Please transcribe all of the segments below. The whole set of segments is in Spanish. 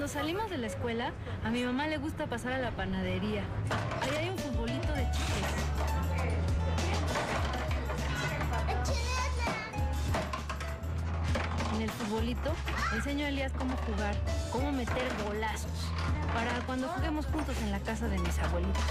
Cuando salimos de la escuela, a mi mamá le gusta pasar a la panadería. Ahí hay un futbolito de chiques. En el futbolito enseño a Elías cómo jugar, cómo meter golazos, para cuando juguemos juntos en la casa de mis abuelitos.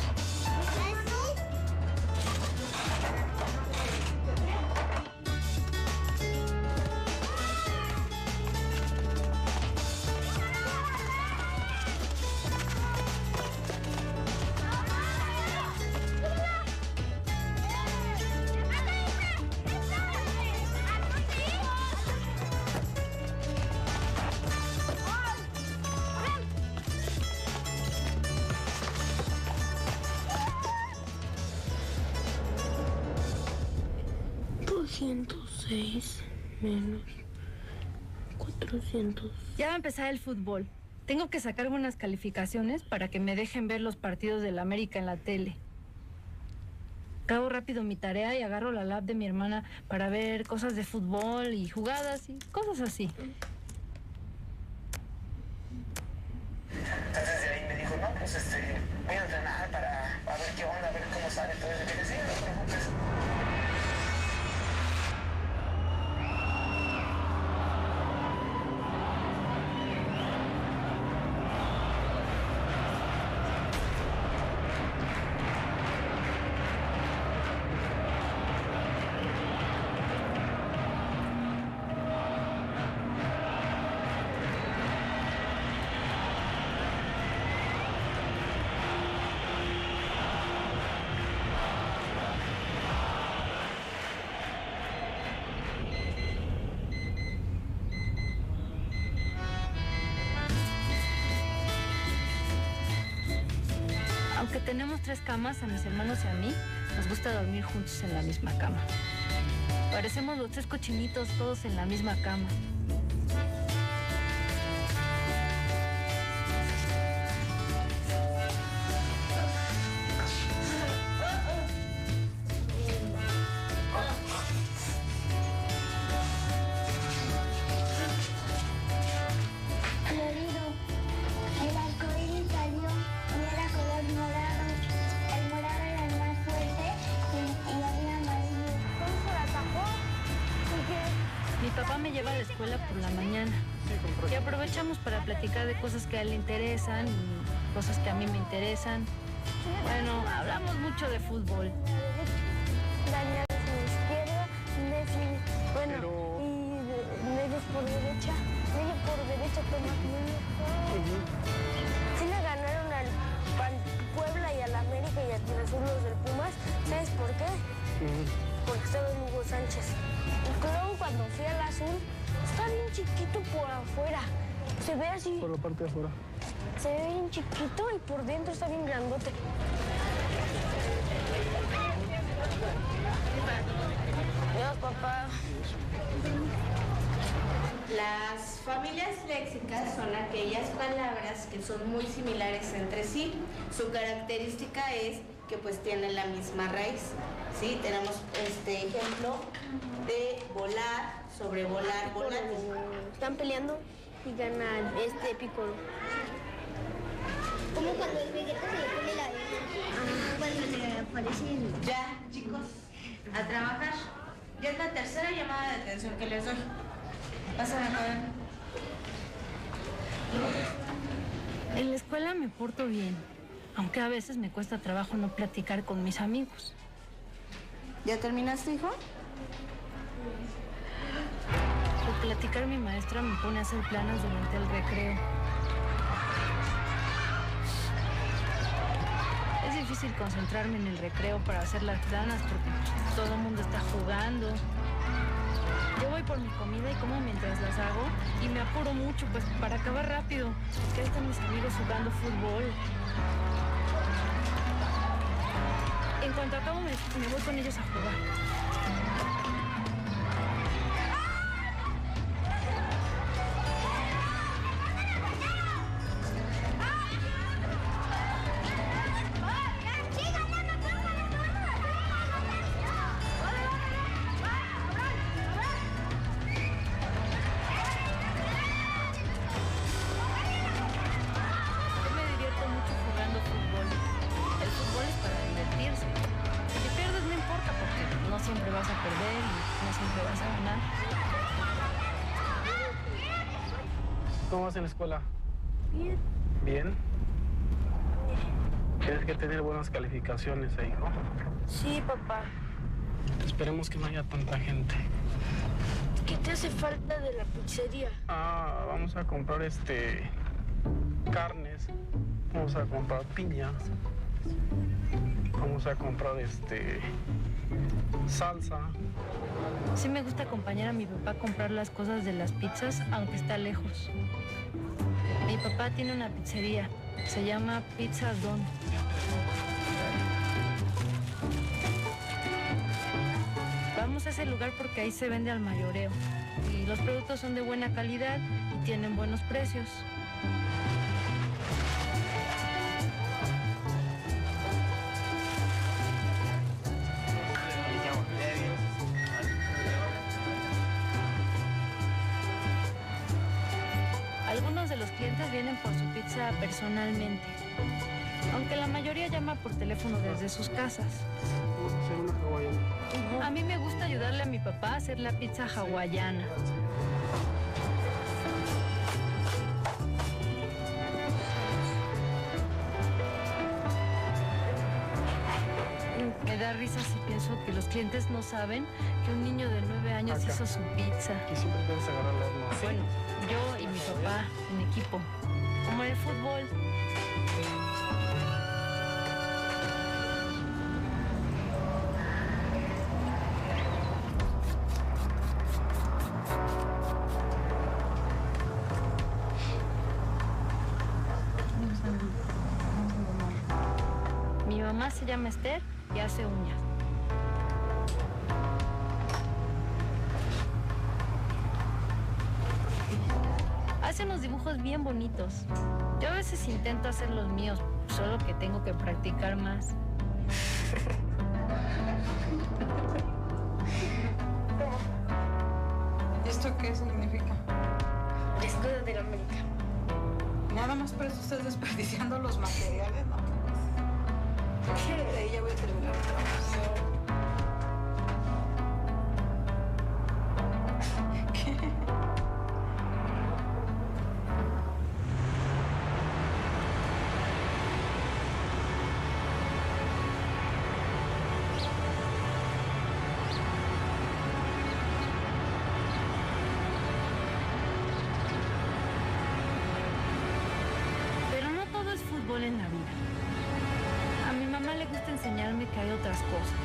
Menos 400. Ya va a empezar el fútbol. Tengo que sacar buenas calificaciones para que me dejen ver los partidos del América en la tele. Acabo rápido mi tarea y agarro la lap de mi hermana para ver cosas de fútbol y jugadas y cosas así. Entonces de ahí me dijo, no, pues voy a entrenar para ver qué onda, a ver cómo sale todo eso. Dije, sí, no te preocupes. Aunque tenemos 3 camas, a mis hermanos y a mí nos gusta dormir juntos en la misma cama. Parecemos los 3 cochinitos todos en la misma cama. Mi papá me lleva a la escuela por la mañana y aprovechamos para platicar de cosas que a él le interesan y cosas que a mí me interesan. Bueno, hablamos mucho de fútbol. Daniel es a la izquierda, Leslie, bueno, y Leslie por derecha. Leslie por derecha, Tomás medio. Sí le ganaron al Puebla y al América y al Cruz Azul los del Pumas. ¿Sabes por qué? Porque estaba en Hugo Sánchez. Y luego cuando fui al Azul, está bien chiquito por afuera. Se ve así. Por la parte de afuera. Se ve bien chiquito y por dentro está bien grandote. Adiós, papá. Las familias léxicas son aquellas palabras que son muy similares entre sí. Su característica es que pues tienen la misma raíz. ¿Sí? Tenemos este ejemplo de volar, sobrevolar, volar. Están peleando y gana Piccolo. Como cuando el Vegeta se le pone la vena. Cuando le aparecen. Ya, chicos, a trabajar. Ya es la tercera llamada de atención que les doy. Pásame a ver. En la escuela me porto bien, aunque a veces me cuesta trabajo no platicar con mis amigos. ¿Ya terminaste, hijo? Por platicar mi maestra me pone a hacer planos durante el recreo. Es difícil concentrarme en el recreo para hacer las planas porque todo el mundo está jugando. Yo voy por mi comida y como mientras las hago y me apuro mucho pues para acabar rápido, porque ahí están mis amigos jugando fútbol. En cuanto acabo me voy con ellos a jugar. ¿Cómo vas en la escuela? Bien. Bien. Tienes que tener buenas calificaciones, hijo. Sí, papá. Esperemos que no haya tanta gente. ¿Qué te hace falta de la pizzería? Vamos a comprar carnes. Vamos a comprar piña. Vamos a comprar salsa. Sí me gusta acompañar a mi papá a comprar las cosas de las pizzas, aunque está lejos. Mi papá tiene una pizzería. Se llama Pizza Don. Vamos a ese lugar porque ahí se vende al mayoreo. Y los productos son de buena calidad y tienen buenos precios. Algunos de los clientes vienen por su pizza personalmente, aunque la mayoría llama por teléfono desde sus casas. Una hawaiana. A mí me gusta ayudarle a mi papá a hacer la pizza hawaiana. Me da risa si pienso que los clientes no saben que un niño de 9 años hizo su pizza. Aquí siempre puedes agarrar el horno. Bueno, yo y mi papá en equipo, como en el fútbol. Mi mamá se llama Esther y hace uñas. Hace unos dibujos bien bonitos. Yo a veces intento hacer los míos, solo que tengo que practicar más. ¿Esto qué significa? Escudo de la América. Nada más por eso estás desperdiciando los materiales, ¿no? De ahí ya voy a terminar el trabajo. ¿Qué? Pero no todo es fútbol en la vida. A mi mamá le gusta enseñarme que hay otras cosas.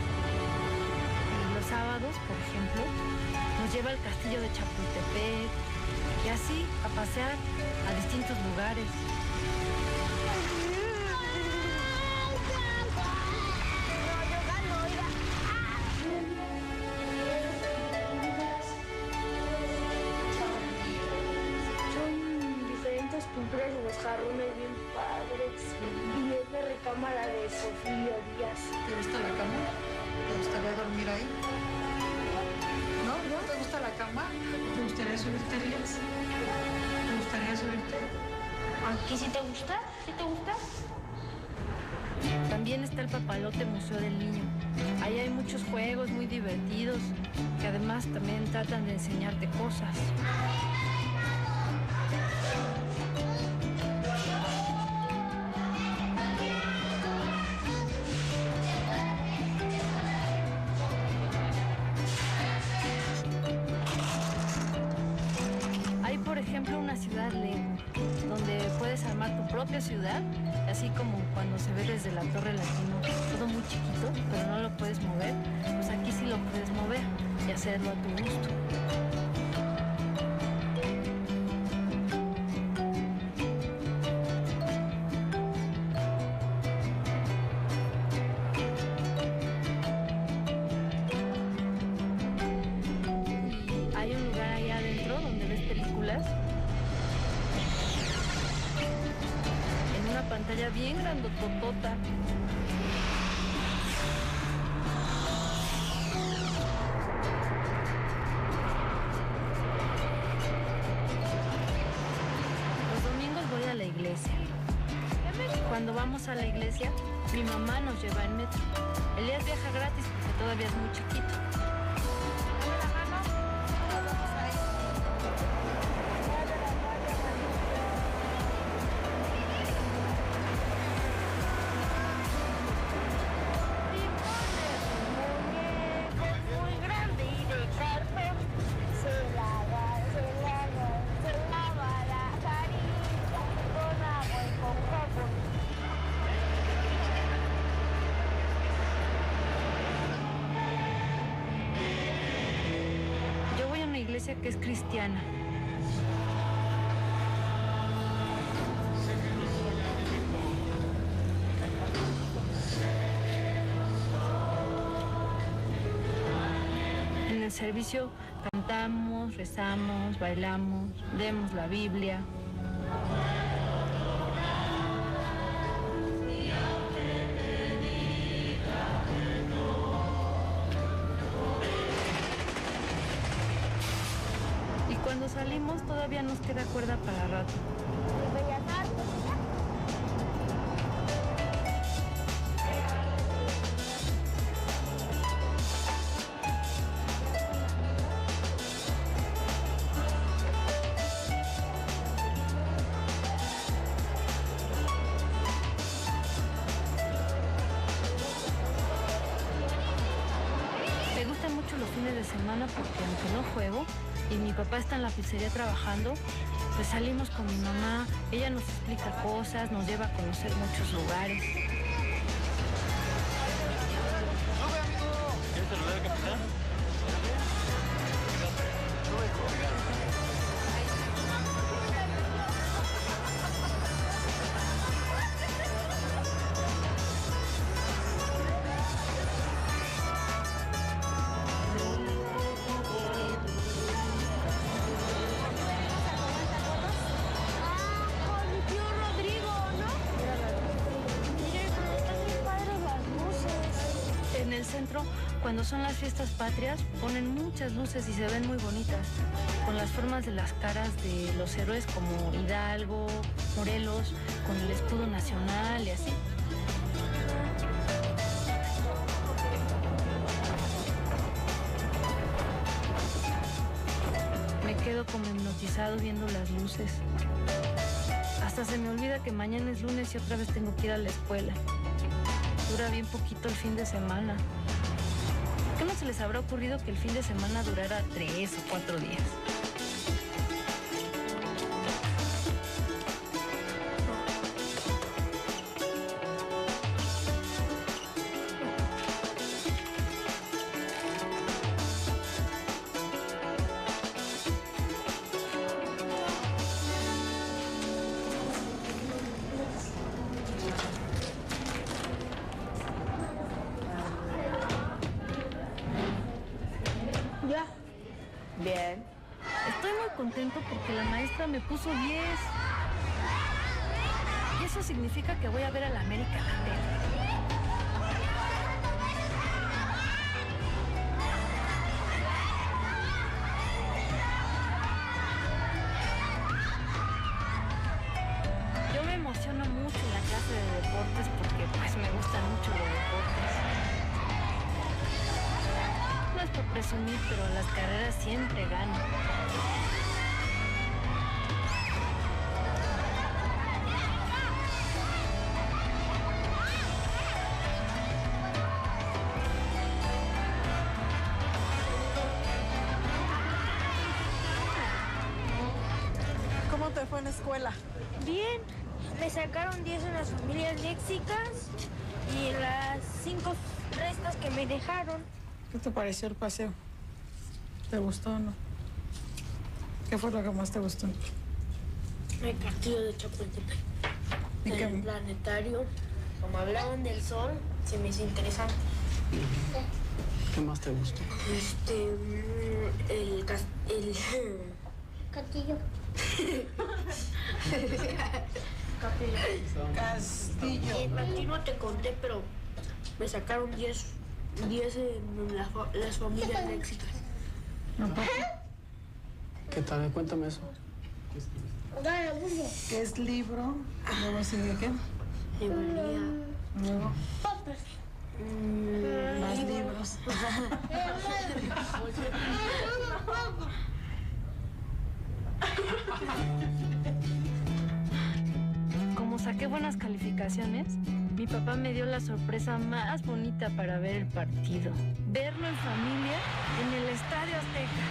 Y los sábados, por ejemplo, nos lleva al castillo de Chapultepec y así a pasear a distintos lugares. Son diferentes pinturas de los jarrones bien padres. Y es la recámara de Sofía Díaz. ¿Te gusta la cama? ¿Te gustaría dormir ahí? ¿No? ¿No te gusta la cama? ¿Te gustaría subirte, Elías? ¿Te gustaría subirte? ¿Aquí sí te gusta? ¿Sí te gusta? También está el Papalote Museo del Niño. Ahí hay muchos juegos muy divertidos que además también tratan de enseñarte cosas. Hay, por ejemplo, una ciudad Lego, donde puedes armar tu propia ciudad, así como cuando se ve desde la Torre Latino, todo muy chiquito, pero no lo puedes mover, pues aquí sí lo puedes mover y hacerlo a tu gusto. Y hay un lugar ahí adentro donde ves películas en una pantalla bien grandototota. Los domingos voy a la iglesia. Cuando vamos a la iglesia, mi mamá nos lleva en metro. Elías viaja gratis porque todavía es muy chiquito. iglesia que es cristiana. En el servicio cantamos, rezamos, bailamos, leemos la Biblia. Y cuando salimos todavía nos queda cuerda para rato. Me gustan mucho los fines de semana porque aunque no juego y mi papá está en la pizzería trabajando, pues salimos con mi mamá, ella nos explica cosas, nos lleva a conocer muchos lugares. ¿Quieres saludar al capitán? Con mi tío Rodrigo, ¿no? Miren, están bien padres las luces. En el centro, cuando son las fiestas patrias, ponen muchas luces y se ven muy bonitas, con las formas de las caras de los héroes como Hidalgo, Morelos, con el escudo nacional y así. Me quedo como hipnotizado viendo las luces. Hasta se me olvida que mañana es lunes y otra vez tengo que ir a la escuela. Dura bien poquito el fin de semana. ¿Qué no se les habrá ocurrido que el fin de semana durara 3 o 4 días? Ya. Bien. Estoy muy contento porque la maestra me puso 10. Y eso significa que voy a ver a la América en la tele. Yo me emociono mucho en la clase de deportes porque pues me gustan mucho los deportes. No es por presumir, pero las carreras siempre gano. ¿Cómo te fue en la escuela? Bien. Me sacaron 10 en las familias léxicas y las 5 restas que me dejaron. ¿Qué te pareció el paseo? ¿Te gustó o no? ¿Qué fue lo que más te gustó? El castillo de Chapultepec. ¿Y qué? El planetario. Como hablaban del sol, se me hizo interesante. ¿Qué más te gustó? El Castillo. Castillo. A ti no te conté, pero me sacaron 10 en las familias léxicas. ¿No, papi? ¿Qué tal? Cuéntame eso. ¿Qué es libro? Luego sigue qué. Librería. Luego Papas. más libros. Como saqué buenas calificaciones, mi papá me dio la sorpresa más bonita para ver el partido. Verlo en familia en el Estadio Azteca.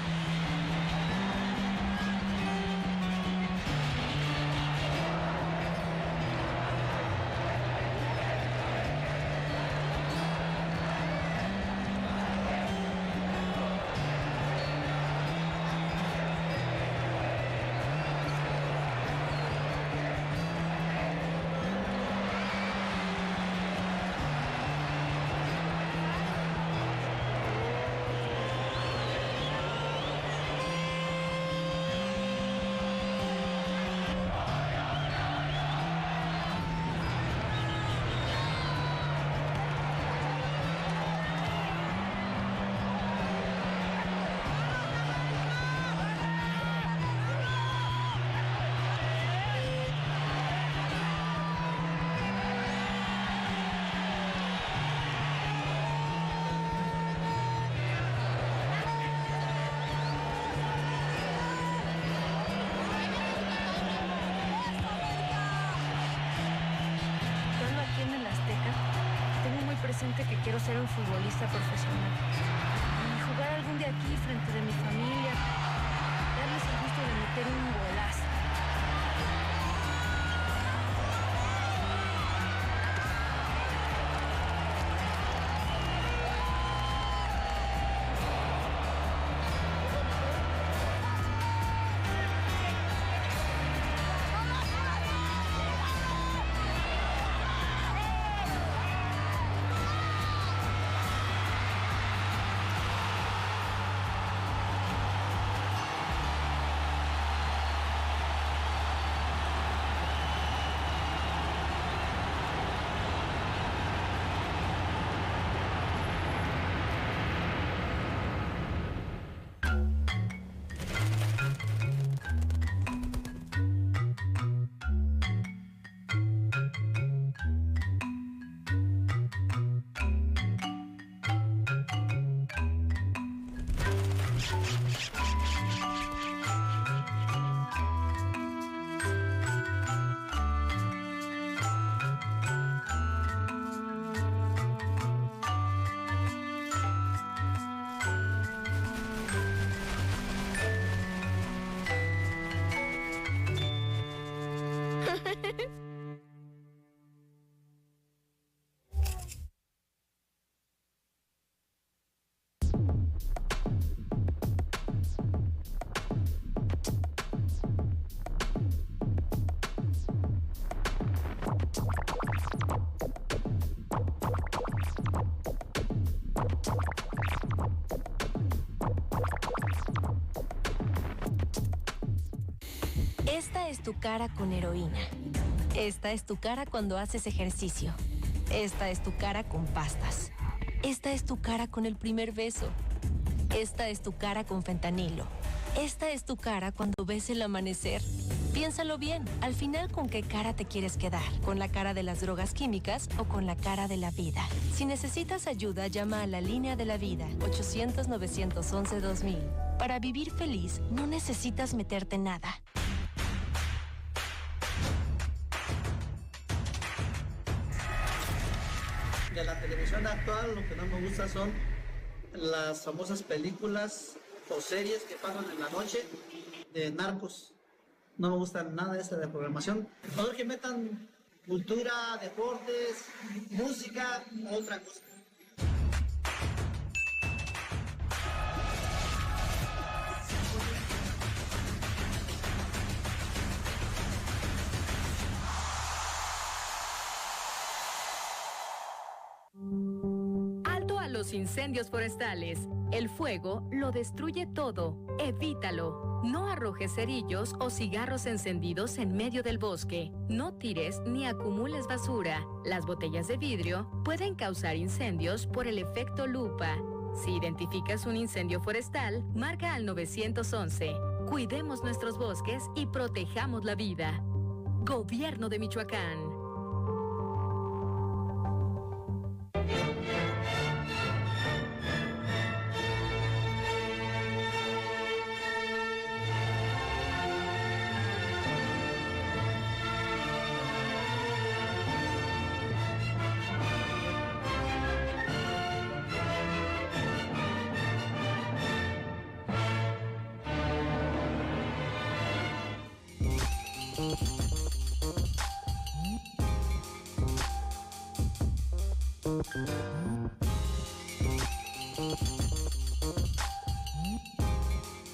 presente que quiero ser un futbolista profesional. Y jugar algún día aquí frente de mi familia. Darles el gusto de meter un golazo. Esta es tu cara con heroína. Esta es tu cara cuando haces ejercicio. Esta es tu cara con pastas. Esta es tu cara con el primer beso. Esta es tu cara con fentanilo. Esta es tu cara cuando ves el amanecer. Piénsalo bien, al final, ¿con qué cara te quieres quedar? ¿Con la cara de las drogas químicas o con la cara de la vida? Si necesitas ayuda, llama a la Línea de la Vida, 800-911-2000. Para vivir feliz, no necesitas meterte nada. De la televisión actual, lo que no me gusta son las famosas películas o series que pasan en la noche de narcos. No me gusta nada esa de programación. Mejor que metan cultura, deportes, música, otra cosa. Alto a los incendios forestales. El fuego lo destruye todo. Evítalo. No arrojes cerillos o cigarros encendidos en medio del bosque. No tires ni acumules basura. Las botellas de vidrio pueden causar incendios por el efecto lupa. Si identificas un incendio forestal, marca al 911. Cuidemos nuestros bosques y protejamos la vida. Gobierno de Michoacán.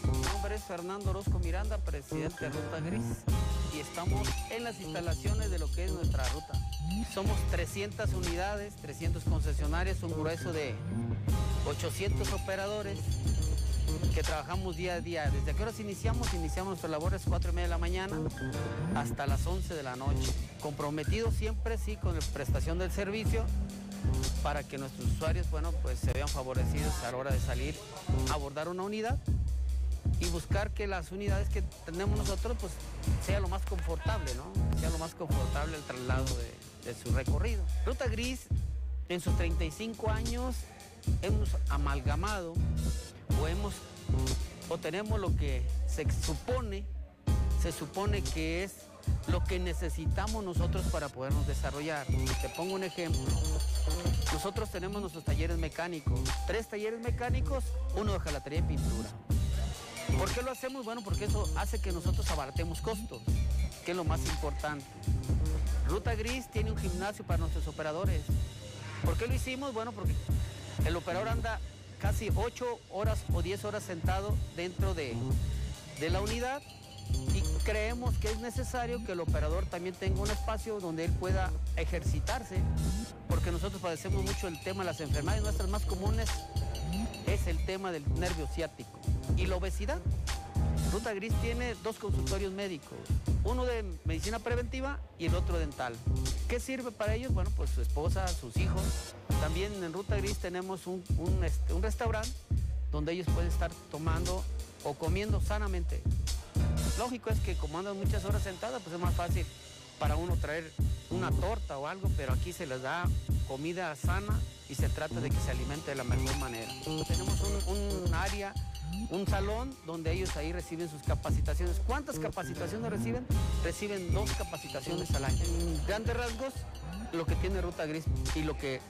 Mi nombre es Fernando Orozco Miranda, presidente de Ruta Gris, y estamos en las instalaciones de lo que es nuestra ruta. Somos 300 unidades, 300 concesionarios, un grueso de 800 operadores que trabajamos día a día. ¿Desde qué horas iniciamos? Iniciamos nuestras labores 4:30 de la mañana hasta las 11 de la noche. Comprometidos siempre, sí, con la prestación del servicio para que nuestros usuarios, bueno, pues se vean favorecidos a la hora de salir a abordar una unidad y buscar que las unidades que tenemos nosotros, pues, sea lo más confortable, ¿no? Sea lo más confortable el traslado de su recorrido. Ruta Gris, en sus 35 años, hemos amalgamado o tenemos lo que se supone que es lo que necesitamos nosotros para podernos desarrollar. Te pongo un ejemplo. Nosotros tenemos nuestros talleres mecánicos, 3 talleres mecánicos, 1 de hojalatería y pintura. ¿Por qué lo hacemos? Bueno, porque eso hace que nosotros abaratemos costos, que es lo más importante. Ruta Gris tiene un gimnasio para nuestros operadores. ¿Por qué lo hicimos? Bueno, porque el operador anda casi 8 horas o 10 horas sentado dentro de la unidad y creemos que es necesario que el operador también tenga un espacio donde él pueda ejercitarse, porque nosotros padecemos mucho el tema de las enfermedades nuestras más comunes, es el tema del nervio ciático y la obesidad. Ruta Gris tiene 2 consultorios médicos, uno de medicina preventiva y el otro dental. ¿Qué sirve para ellos? Bueno, pues su esposa, sus hijos. También en Ruta Gris tenemos un restaurante donde ellos pueden estar tomando o comiendo sanamente. Lógico es que como andan muchas horas sentadas, pues es más fácil para uno traer una torta o algo, pero aquí se les da comida sana y se trata de que se alimente de la mejor manera. Tenemos un área, un salón donde ellos ahí reciben sus capacitaciones. ¿Cuántas capacitaciones reciben? Reciben 2 capacitaciones al año. En grandes rasgos, lo que tiene Ruta Gris y lo que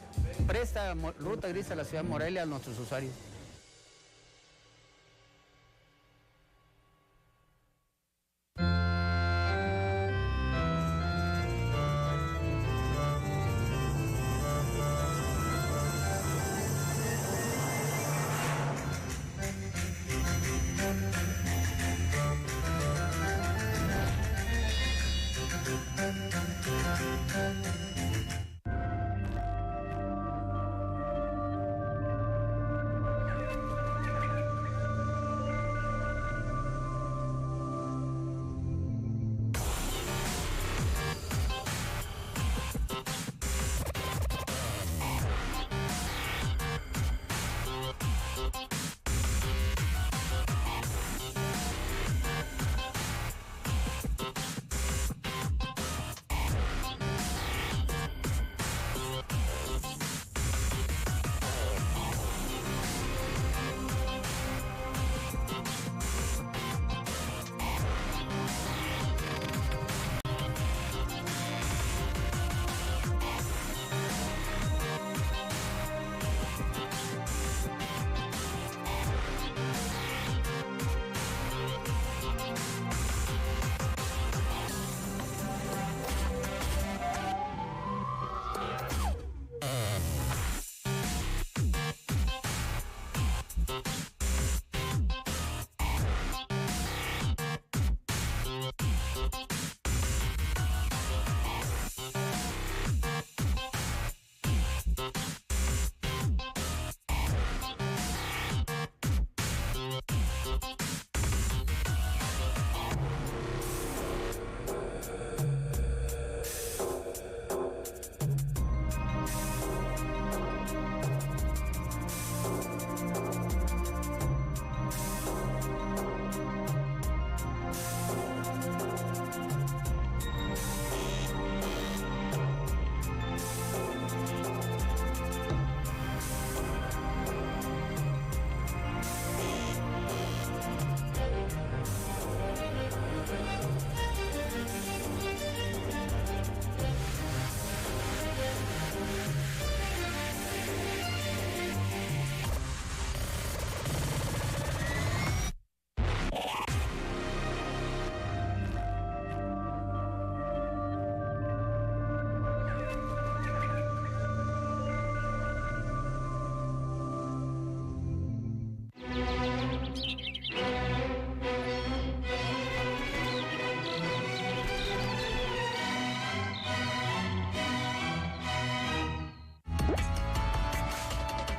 presta Ruta Gris a la ciudad de Morelia a nuestros usuarios.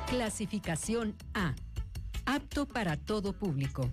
Clasificación A. Apto para todo público.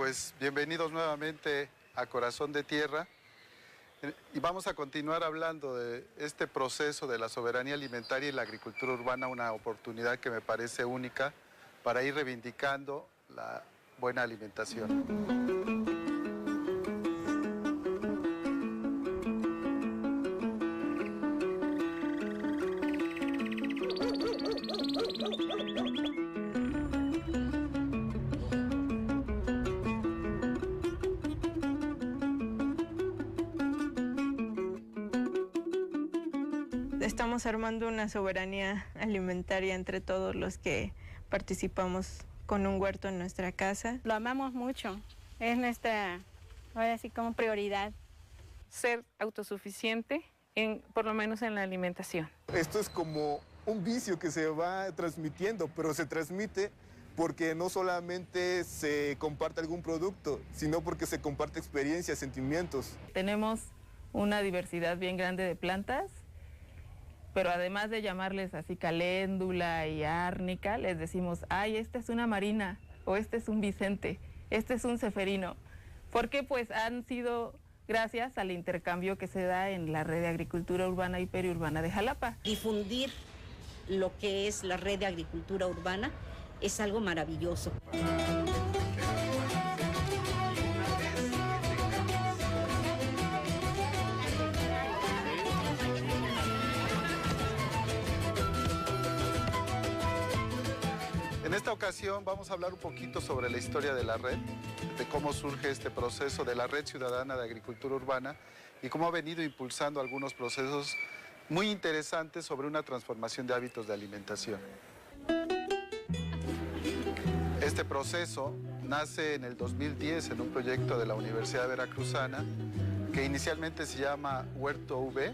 pues bienvenidos nuevamente a Corazón de Tierra. Y vamos a continuar hablando de este proceso de la soberanía alimentaria y la agricultura urbana, una oportunidad que me parece única para ir reivindicando la buena alimentación. Estamos armando una soberanía alimentaria entre todos los que participamos con un huerto en nuestra casa. Lo amamos mucho, es nuestra, ahora sí, como prioridad. Ser autosuficiente, por lo menos en la alimentación. Esto es como un vicio que se va transmitiendo, pero se transmite porque no solamente se comparte algún producto, sino porque se comparte experiencias, sentimientos. Tenemos una diversidad bien grande de plantas, pero además de llamarles así caléndula y árnica, les decimos, ay, esta es una marina, o este es un Vicente, este es un ceferino. Porque pues han sido gracias al intercambio que se da en la red de agricultura urbana y periurbana de Jalapa. Difundir lo que es la red de agricultura urbana es algo maravilloso. En esta ocasión vamos a hablar un poquito sobre la historia de la red, de cómo surge este proceso de la Red Ciudadana de Agricultura Urbana y cómo ha venido impulsando algunos procesos muy interesantes sobre una transformación de hábitos de alimentación. Este proceso nace en el 2010 en un proyecto de la Universidad Veracruzana que inicialmente se llama Huerto V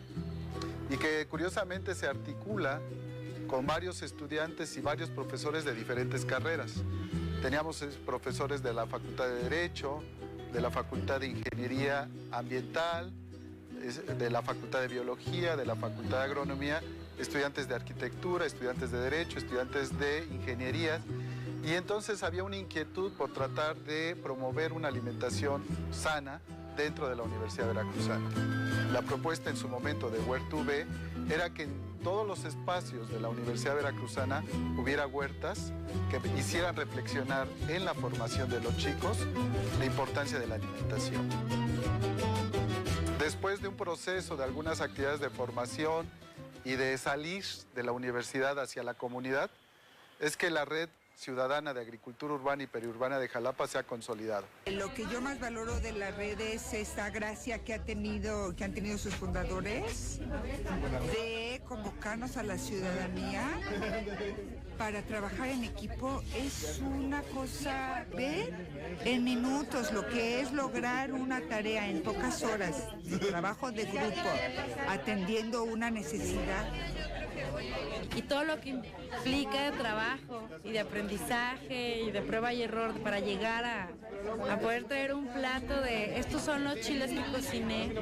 y que curiosamente se articula con varios estudiantes y varios profesores de diferentes carreras. Teníamos profesores de la Facultad de Derecho, de la Facultad de Ingeniería Ambiental, de la Facultad de Biología, de la Facultad de Agronomía, estudiantes de Arquitectura, estudiantes de Derecho, estudiantes de Ingeniería. Y entonces había una inquietud por tratar de promover una alimentación sana dentro de la Universidad Veracruzana. La propuesta en su momento de Huerto V era que en todos los espacios de la Universidad Veracruzana hubiera huertas que hicieran reflexionar en la formación de los chicos la importancia de la alimentación. Después de un proceso de algunas actividades de formación y de salir de la universidad hacia la comunidad, es que la Red Ciudadana de Agricultura Urbana y Periurbana de Jalapa se ha consolidado. Lo que yo más valoro de la red es esa gracia que han tenido sus fundadores de convocarnos a la ciudadanía para trabajar en equipo. Es una cosa, ver en minutos lo que es lograr una tarea en pocas horas de trabajo de grupo, atendiendo una necesidad. Y todo lo que implica de trabajo y de aprendizaje y de prueba y error para llegar a poder traer un plato de estos son los chiles que cociné, ¿no?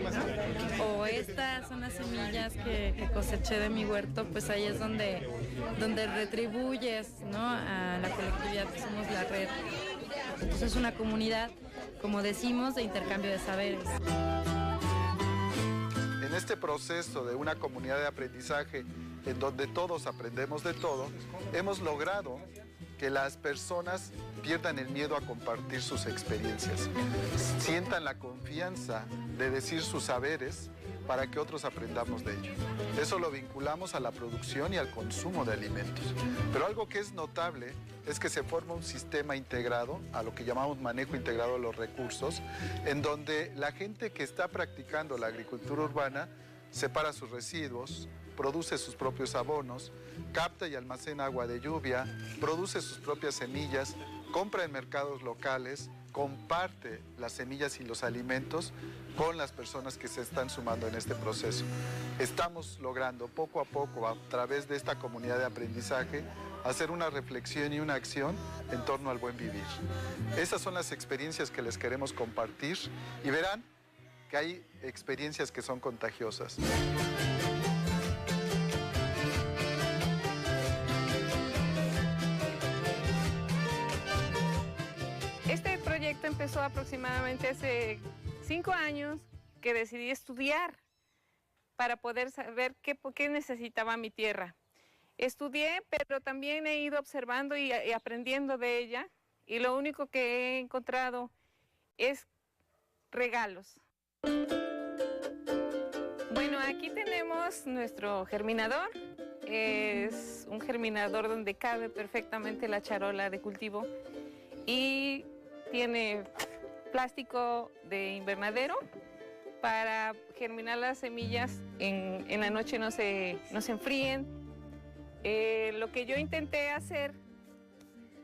O estas son las semillas que coseché de mi huerto, pues ahí es donde retribuyes, ¿no?, a la colectividad que somos la red. Entonces es una comunidad, como decimos, de intercambio de saberes. En este proceso de una comunidad de aprendizaje en donde todos aprendemos de todo, hemos logrado que las personas pierdan el miedo a compartir sus experiencias, sientan la confianza de decir sus saberes para que otros aprendamos de ello. Eso lo vinculamos a la producción y al consumo de alimentos. Pero algo que es notable es que se forma un sistema integrado, a lo que llamamos manejo integrado de los recursos, en donde la gente que está practicando la agricultura urbana separa sus residuos, produce sus propios abonos, capta y almacena agua de lluvia, produce sus propias semillas, compra en mercados locales, comparte las semillas y los alimentos con las personas que se están sumando en este proceso. Estamos logrando poco a poco, a través de esta comunidad de aprendizaje, hacer una reflexión y una acción en torno al buen vivir. Esas son las experiencias que les queremos compartir y verán que hay experiencias que son contagiosas. Este proyecto empezó aproximadamente hace 5 años que decidí estudiar para poder saber por qué necesitaba mi tierra. Estudié, pero también he ido observando y aprendiendo de ella, y lo único que he encontrado es regalos. Bueno, aquí tenemos nuestro germinador. Es un germinador donde cabe perfectamente la charola de cultivo y tiene plástico de invernadero para germinar las semillas en la noche no se enfríen. Lo que yo intenté hacer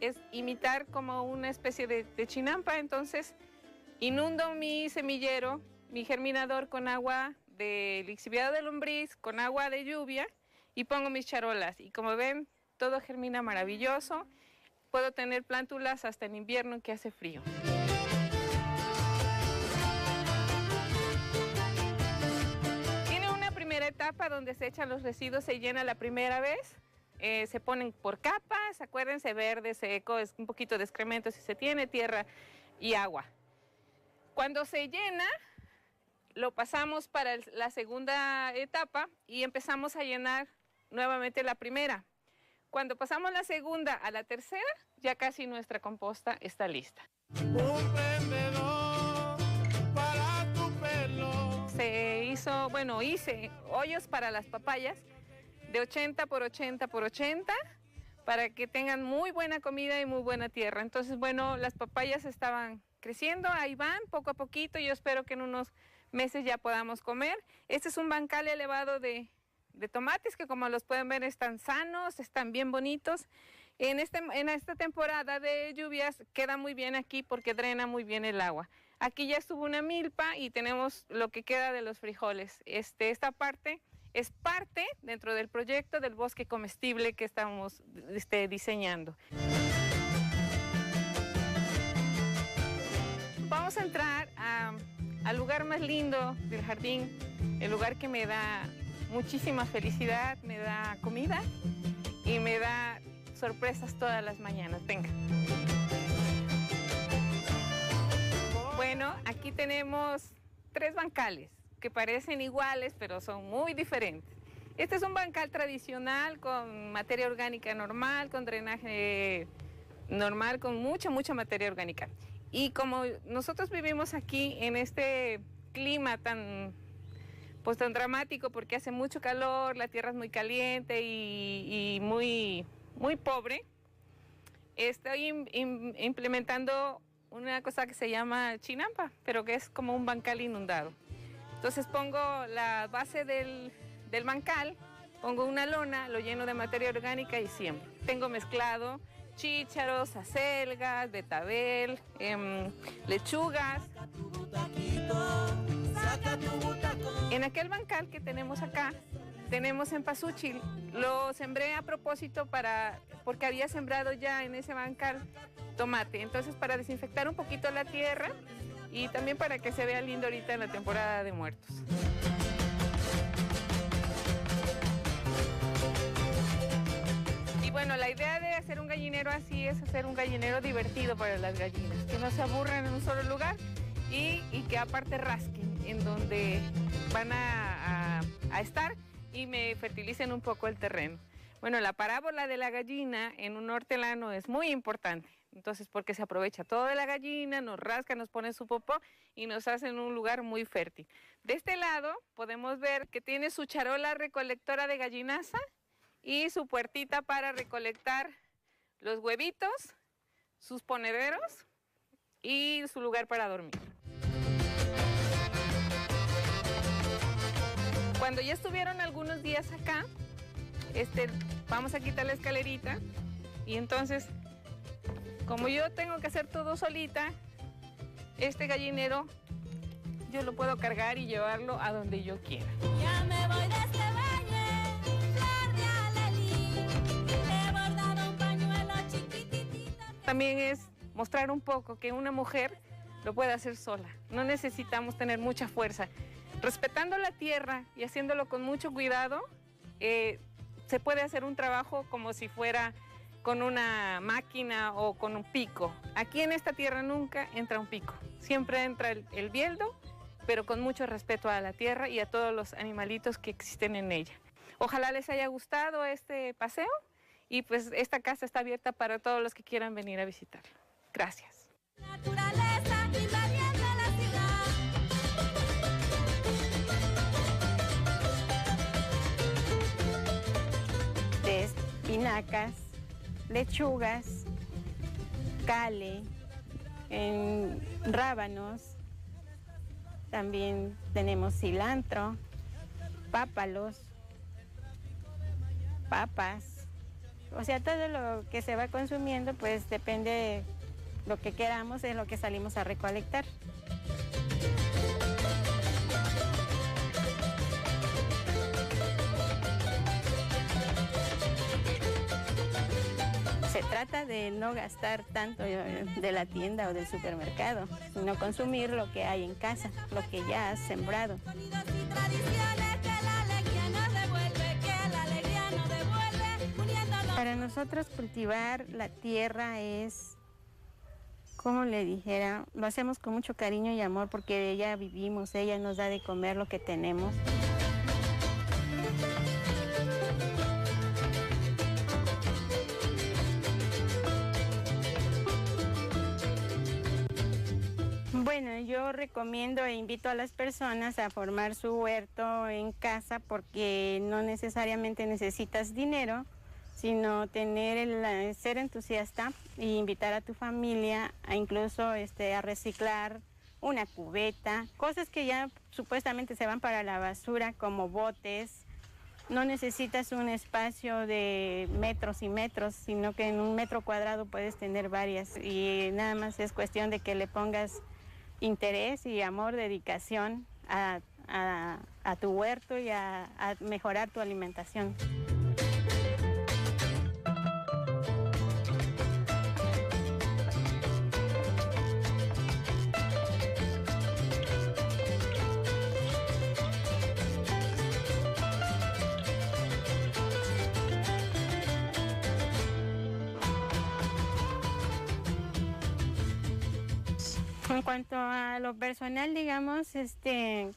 es imitar como una especie de chinampa, entonces inundo mi semillero, mi germinador con agua de lixiviado de lombriz, con agua de lluvia y pongo mis charolas. Y como ven, todo germina maravilloso. Puedo tener plántulas hasta en invierno que hace frío. Tiene una primera etapa donde se echan los residuos, se llena la primera vez. Se ponen por capas, acuérdense, verde, seco, es un poquito de excremento si se tiene, tierra y agua. Cuando se llena, lo pasamos para la segunda etapa y empezamos a llenar nuevamente la primera. Cuando pasamos la segunda a la tercera, ya casi nuestra composta está lista. Un prendedor para tu pelo. Hice hoyos para las papayas de 80 por 80 por 80 para que tengan muy buena comida y muy buena tierra. Entonces, bueno, las papayas estaban creciendo, ahí van poco a poquito. Yo espero que en unos meses ya podamos comer. Este es un bancal elevado de tomates que, como los pueden ver, están sanos, están bien bonitos. En esta temporada de lluvias queda muy bien aquí porque drena muy bien el agua. Aquí ya estuvo una milpa y tenemos lo que queda de los frijoles. Esta parte es parte dentro del proyecto del bosque comestible que estamos diseñando. Vamos a entrar al lugar más lindo del jardín, el lugar que me da muchísima felicidad, me da comida y me da sorpresas todas las mañanas. Venga. Bueno, aquí tenemos 3 bancales que parecen iguales, pero son muy diferentes. Este es un bancal tradicional con materia orgánica normal, con drenaje normal, con mucha materia orgánica. Y como nosotros vivimos aquí en este clima tan dramático porque hace mucho calor, la tierra es muy caliente y muy pobre, estoy implementando una cosa que se llama chinampa, pero que es como un bancal inundado. Entonces pongo la base del bancal, pongo una lona, lo lleno de materia orgánica y siembro. Tengo mezclado chícharos, acelgas, betabel, lechugas. En aquel bancal que tenemos acá, tenemos cempasúchil. Lo sembré a propósito porque había sembrado ya en ese bancal tomate. Entonces, para desinfectar un poquito la tierra y también para que se vea lindo ahorita en la temporada de muertos. Y bueno, la idea de hacer un gallinero así es hacer un gallinero divertido para las gallinas, que no se aburran en un solo lugar y que aparte rasquen en donde van a estar y me fertilicen un poco el terreno. Bueno, la parábola de la gallina en un hortelano es muy importante. Entonces, porque se aprovecha todo de la gallina, nos rasca, nos pone su popó y nos hacen un lugar muy fértil. De este lado podemos ver que tiene su charola recolectora de gallinaza y su puertita para recolectar los huevitos, sus ponederos y su lugar para dormir. Cuando ya estuvieron algunos días acá, vamos a quitar la escalerita y entonces, como yo tengo que hacer todo solita, este gallinero yo lo puedo cargar y llevarlo a donde yo quiera. Ya me voy de este valle, flor de alelí, he bordado un pañuelo chiquititito. También es mostrar un poco que una mujer lo puede hacer sola. No necesitamos tener mucha fuerza. Respetando la tierra y haciéndolo con mucho cuidado, se puede hacer un trabajo como si fuera con una máquina o con un pico. Aquí en esta tierra nunca entra un pico, siempre entra el bieldo, pero con mucho respeto a la tierra y a todos los animalitos que existen en ella. Ojalá les haya gustado este paseo y pues esta casa está abierta para todos los que quieran venir a visitarlo. Gracias. De espinacas, lechugas, cale, rábanos, también tenemos cilantro, pápalos, papas, o sea, todo lo que se va consumiendo, pues depende de lo que queramos, es lo que salimos a recolectar. Se trata de no gastar tanto de la tienda o del supermercado, sino consumir lo que hay en casa, lo que ya has sembrado. Para nosotros cultivar la tierra es, como le dijera, lo hacemos con mucho cariño y amor porque de ella vivimos, ella nos da de comer lo que tenemos. Bueno, yo recomiendo e invito a las personas a formar su huerto en casa porque no necesariamente necesitas dinero, sino tener ser entusiasta e invitar a tu familia a incluso a reciclar una cubeta, cosas que ya supuestamente se van para la basura como botes. No necesitas un espacio de metros y metros, sino que en 1 metro cuadrado puedes tener varias y nada más es cuestión de que le pongas interés y amor, dedicación a tu huerto y a mejorar tu alimentación. En cuanto a lo personal, digamos,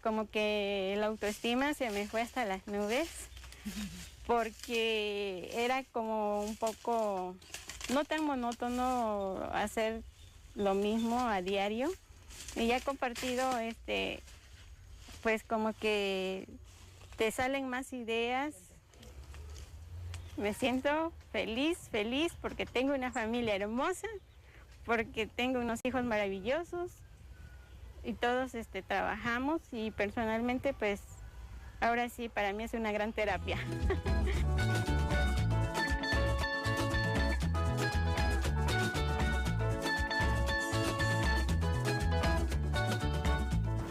como que la autoestima se me fue hasta las nubes, porque era como un poco, no tan monótono hacer lo mismo a diario. Y ya he compartido, pues como que te salen más ideas. Me siento feliz porque tengo una familia hermosa, porque tengo unos hijos maravillosos y todos trabajamos y personalmente pues ahora sí para mí es una gran terapia.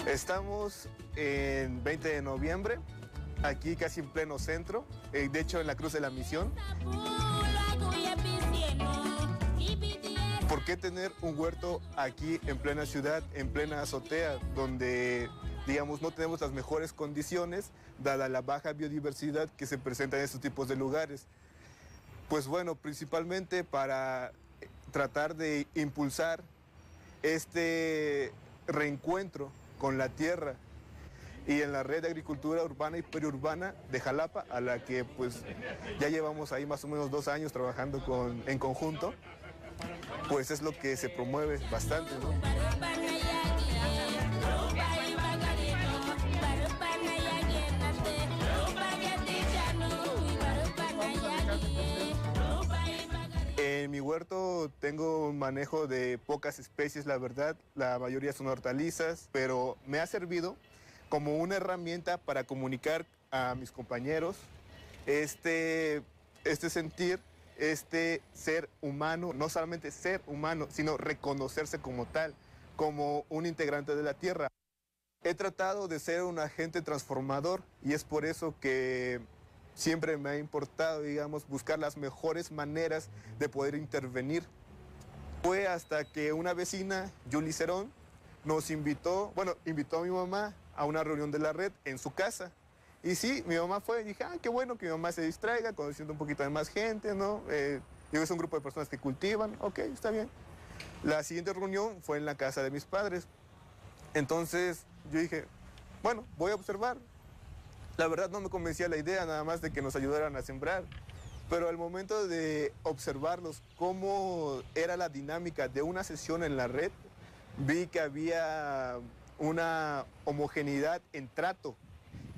Estamos en 20 de noviembre, aquí casi en pleno centro, de hecho en la Cruz de la Misión. ¿Por qué tener un huerto aquí en plena ciudad, en plena azotea, donde, digamos, no tenemos las mejores condiciones, dada la baja biodiversidad que se presenta en estos tipos de lugares? Pues bueno, principalmente para tratar de impulsar este reencuentro con la tierra y en la red de agricultura urbana y periurbana de Jalapa, a la que pues ya llevamos ahí más o menos 2 años trabajando en conjunto. Pues es lo que se promueve bastante, ¿no? En mi huerto tengo un manejo de pocas especies, la verdad, la mayoría son hortalizas, pero me ha servido como una herramienta para comunicar a mis compañeros este sentir, ser humano, no solamente ser humano, sino reconocerse como tal, como un integrante de la tierra. He tratado de ser un agente transformador y es por eso que siempre me ha importado, digamos, buscar las mejores maneras de poder intervenir. Fue hasta que una vecina, Julie Cerón, invitó a mi mamá a una reunión de la red en su casa. Y sí, mi mamá fue y dije, qué bueno que mi mamá se distraiga, conociendo un poquito de más gente, ¿no? Digo, es un grupo de personas que cultivan, ok, está bien. La siguiente reunión fue en la casa de mis padres. Entonces yo dije, bueno, voy a observar. La verdad no me convencía la idea nada más de que nos ayudaran a sembrar. Pero al momento de observarlos, cómo era la dinámica de una sesión en la red, vi que había una homogeneidad en trato,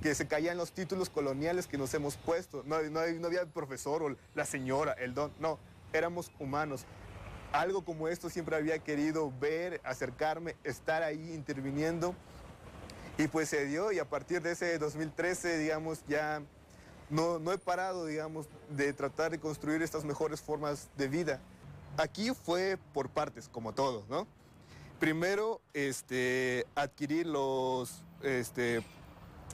que se caían los títulos coloniales que nos hemos puesto. No había el profesor o la señora, el don, no, éramos humanos. Algo como esto siempre había querido ver, acercarme, estar ahí interviniendo, y pues se dio, y a partir de ese 2013, digamos, ya no he parado, digamos, de tratar de construir estas mejores formas de vida. Aquí fue por partes, como todo, ¿no? Primero, adquirir los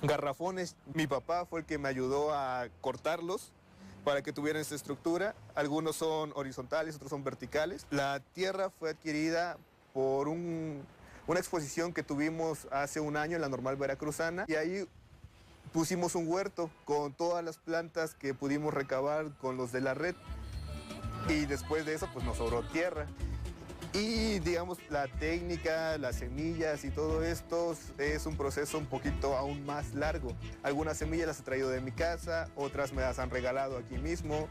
garrafones. Mi papá fue el que me ayudó a cortarlos para que tuvieran esta estructura. Algunos son horizontales, otros son verticales. La tierra fue adquirida por una exposición que tuvimos hace un año en la Normal Veracruzana, y ahí pusimos un huerto con todas las plantas que pudimos recabar con los de la red, y después de eso pues nos sobró tierra. Y digamos, la técnica, las semillas y todo esto es un proceso un poquito aún más largo. Algunas semillas las he traído de mi casa, otras me las han regalado aquí mismo.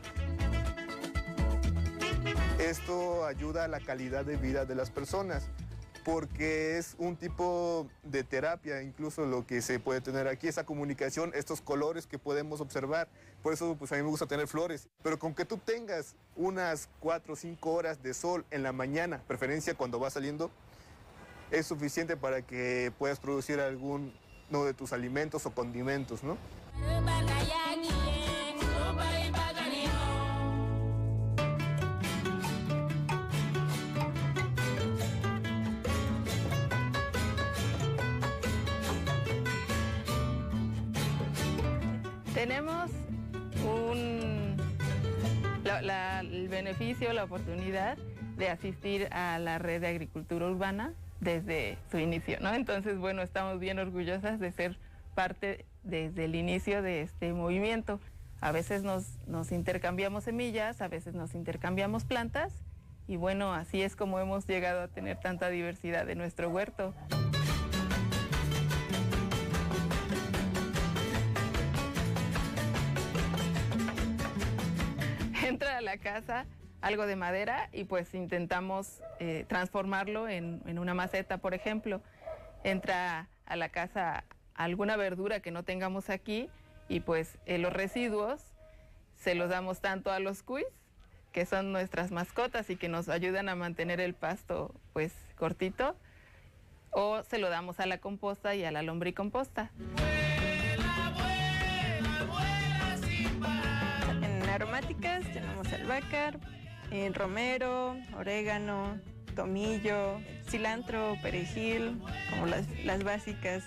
Esto ayuda a la calidad de vida de las personas, porque es un tipo de terapia, incluso lo que se puede tener aquí, esa comunicación, estos colores que podemos observar. Por eso pues a mí me gusta tener flores, pero con que tú tengas unas 4 o 5 horas de sol en la mañana, preferencia cuando va saliendo, es suficiente para que puedas producir alguno de tus alimentos o condimentos, ¿no? Tenemos el beneficio, la oportunidad de asistir a la red de agricultura urbana desde su inicio, ¿no? Entonces, bueno, estamos bien orgullosas de ser parte desde el inicio de este movimiento. A veces nos intercambiamos semillas, a veces nos intercambiamos plantas, y bueno, así es como hemos llegado a tener tanta diversidad en nuestro huerto. Entra a la casa algo de madera y pues intentamos transformarlo en una maceta, por ejemplo. Entra a la casa alguna verdura que no tengamos aquí, y pues los residuos se los damos tanto a los cuis, que son nuestras mascotas y que nos ayudan a mantener el pasto pues cortito, o se lo damos a la composta y a la lombricomposta. En aromáticas tenemos albácar, romero, orégano, tomillo, cilantro, perejil, como las básicas.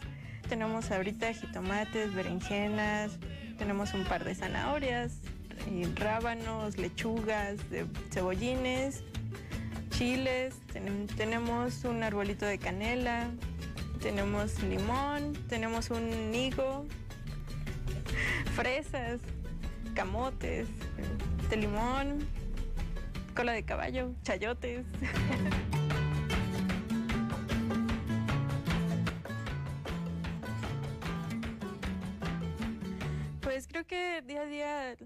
Tenemos ahorita jitomates, berenjenas, tenemos un par de zanahorias, rábanos, lechugas, cebollines, chiles, tenemos un arbolito de canela, tenemos limón, tenemos un higo, fresas, camotes, de limón, cola de caballo, chayotes. Pues creo que día a día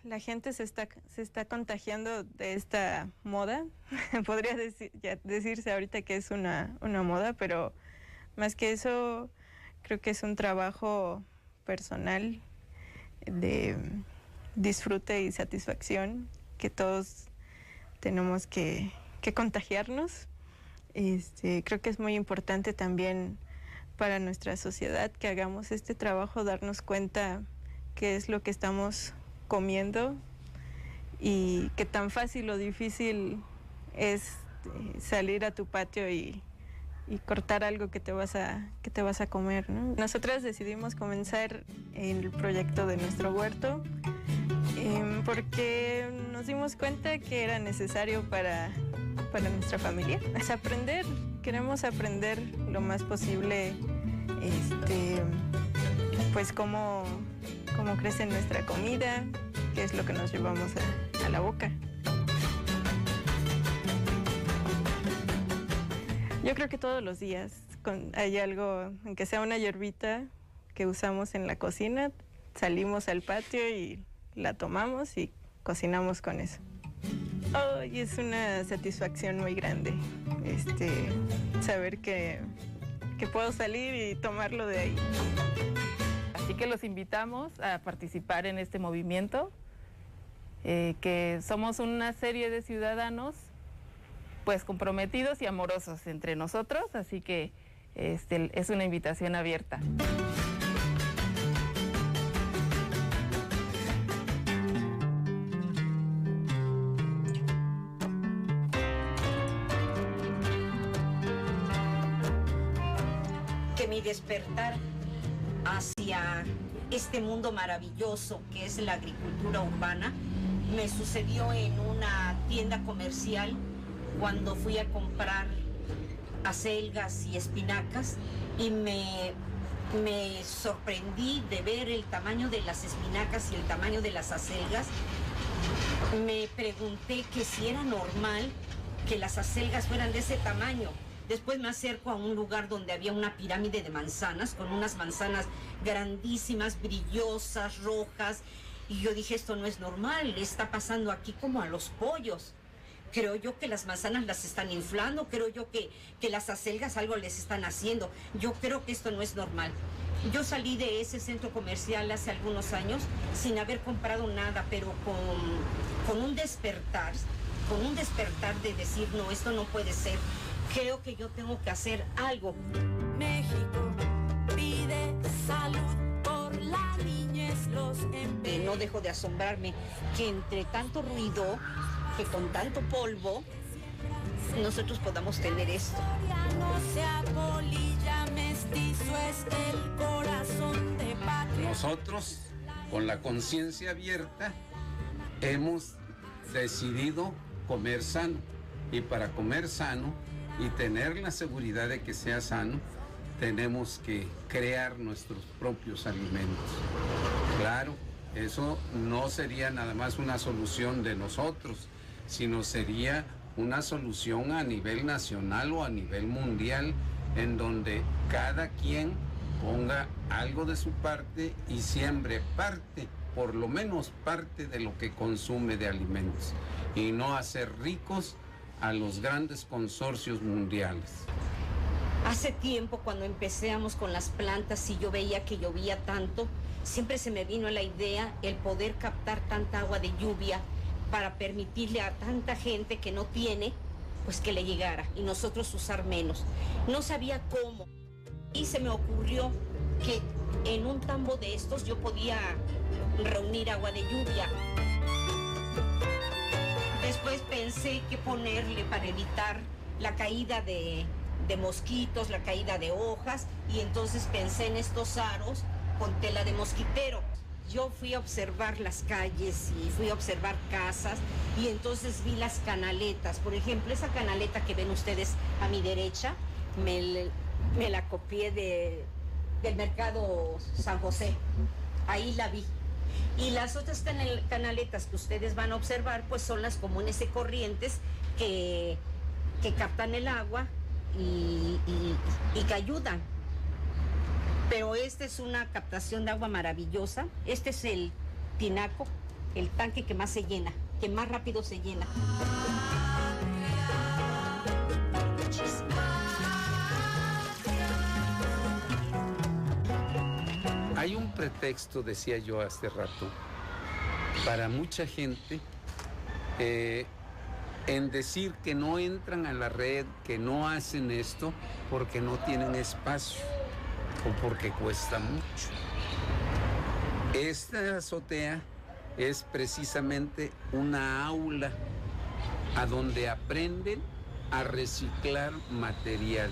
la gente se está contagiando de esta moda. Podría decirse ahorita que es una moda, pero más que eso, creo que es un trabajo personal de disfrute y satisfacción que todos tenemos que contagiarnos. Creo que es muy importante también para nuestra sociedad que hagamos este trabajo, darnos cuenta qué es lo que estamos comiendo y qué tan fácil o difícil es salir a tu patio y cortar algo que te vas a comer, ¿no? Nosotras decidimos comenzar el proyecto de nuestro huerto porque nos dimos cuenta que era necesario para nuestra familia. Es aprender, queremos aprender lo más posible pues cómo crece nuestra comida, qué es lo que nos llevamos a la boca. Yo creo que todos los días hay algo, aunque sea una hierbita que usamos en la cocina, salimos al patio y la tomamos y cocinamos con eso. Y es una satisfacción muy grande, saber que puedo salir y tomarlo de ahí. Así que los invitamos a participar en este movimiento, que somos una serie de ciudadanos pues comprometidos y amorosos entre nosotros, así que es una invitación abierta. Que mi despertar hacia este mundo maravilloso que es la agricultura urbana me sucedió en una tienda comercial cuando fui a comprar acelgas y espinacas y me sorprendí de ver el tamaño de las espinacas y el tamaño de las acelgas. Me pregunté que si era normal que las acelgas fueran de ese tamaño. Después me acerco a un lugar donde había una pirámide de manzanas, con unas manzanas grandísimas, brillosas, rojas. Y yo dije, esto no es normal, le está pasando aquí como a los pollos. Creo yo que las manzanas las están inflando, creo yo que las acelgas algo les están haciendo. Yo creo que esto no es normal. Yo salí de ese centro comercial hace algunos años sin haber comprado nada, pero con un despertar de decir, no, esto no puede ser. Creo que yo tengo que hacer algo. México pide salud por la niñez, los empeños. No dejo de asombrarme que entre tanto ruido, que con tanto polvo, nosotros podamos tener esto. No sea polilla, mestizo es el corazón de patria. Nosotros, con la conciencia abierta, hemos decidido comer sano. Y para comer sano y tener la seguridad de que sea sano, tenemos que crear nuestros propios alimentos. Claro, eso no sería nada más una solución de nosotros, sino sería una solución a nivel nacional o a nivel mundial, en donde cada quien ponga algo de su parte y siembre parte, por lo menos parte de lo que consume de alimentos, y no hacer ricos a los grandes consorcios mundiales. Hace tiempo, cuando empezamos con las plantas y yo veía que llovía tanto, siempre se me vino la idea el poder captar tanta agua de lluvia para permitirle a tanta gente que no tiene, pues que le llegara y nosotros usar menos. No sabía cómo y se me ocurrió que en un tambo de estos yo podía reunir agua de lluvia. Después pensé qué ponerle para evitar la caída de mosquitos, la caída de hojas, y entonces pensé en estos aros con tela de mosquitero. Yo fui a observar las calles y fui a observar casas y entonces vi las canaletas. Por ejemplo, esa canaleta que ven ustedes a mi derecha, me la copié del mercado San José. Ahí la vi. Y las otras canaletas que ustedes van a observar, pues son las comunes y corrientes que captan el agua y que ayudan. Pero esta es una captación de agua maravillosa. Este es el tinaco, el tanque que más se llena, que más rápido se llena. Hay un pretexto, decía yo hace rato, para mucha gente en decir que no entran a la red, que no hacen esto porque no tienen espacio o porque cuesta mucho. Esta azotea es precisamente una aula a donde aprenden a reciclar material.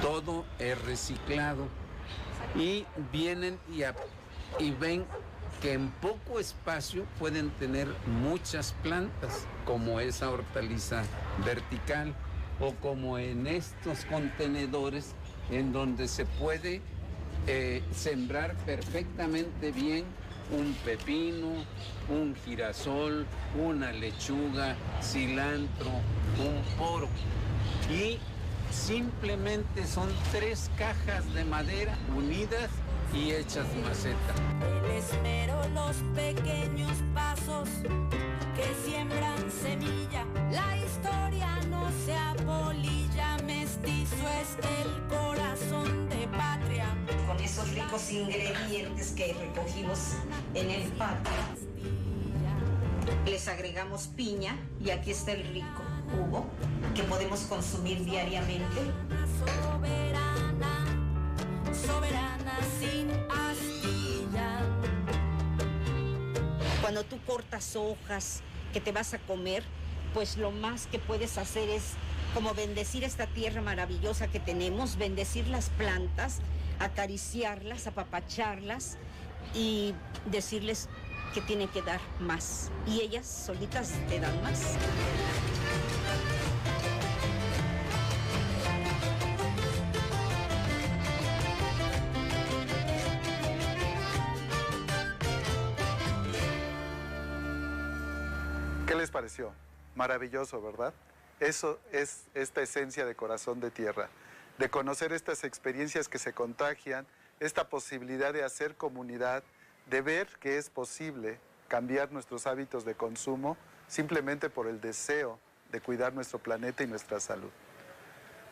Todo es reciclado y vienen y ven que en poco espacio pueden tener muchas plantas, como esa hortaliza vertical o como en estos contenedores en donde se puede sembrar perfectamente bien un pepino, un girasol, una lechuga, cilantro, un poro. Y Simplemente son 3 cajas de madera unidas y hechas maceta. El esmero, los pequeños pasos que siembran semilla. La historia no se apolilla, mestizo es el corazón de patria. Con esos ricos ingredientes que recogimos en el patio, les agregamos piña y aquí está el rico jugo que podemos consumir diariamente. Soberana, soberana sin astilla. Cuando tú cortas hojas que te vas a comer, pues lo más que puedes hacer es como bendecir esta tierra maravillosa que tenemos, bendecir las plantas, acariciarlas, apapacharlas y decirles que tienen que dar más. Y ellas solitas te dan más. ¿Qué les pareció? Maravilloso, ¿verdad? Eso es esta esencia de Corazón de Tierra, de conocer estas experiencias que se contagian, esta posibilidad de hacer comunidad, de ver que es posible cambiar nuestros hábitos de consumo simplemente por el deseo de cuidar nuestro planeta y nuestra salud.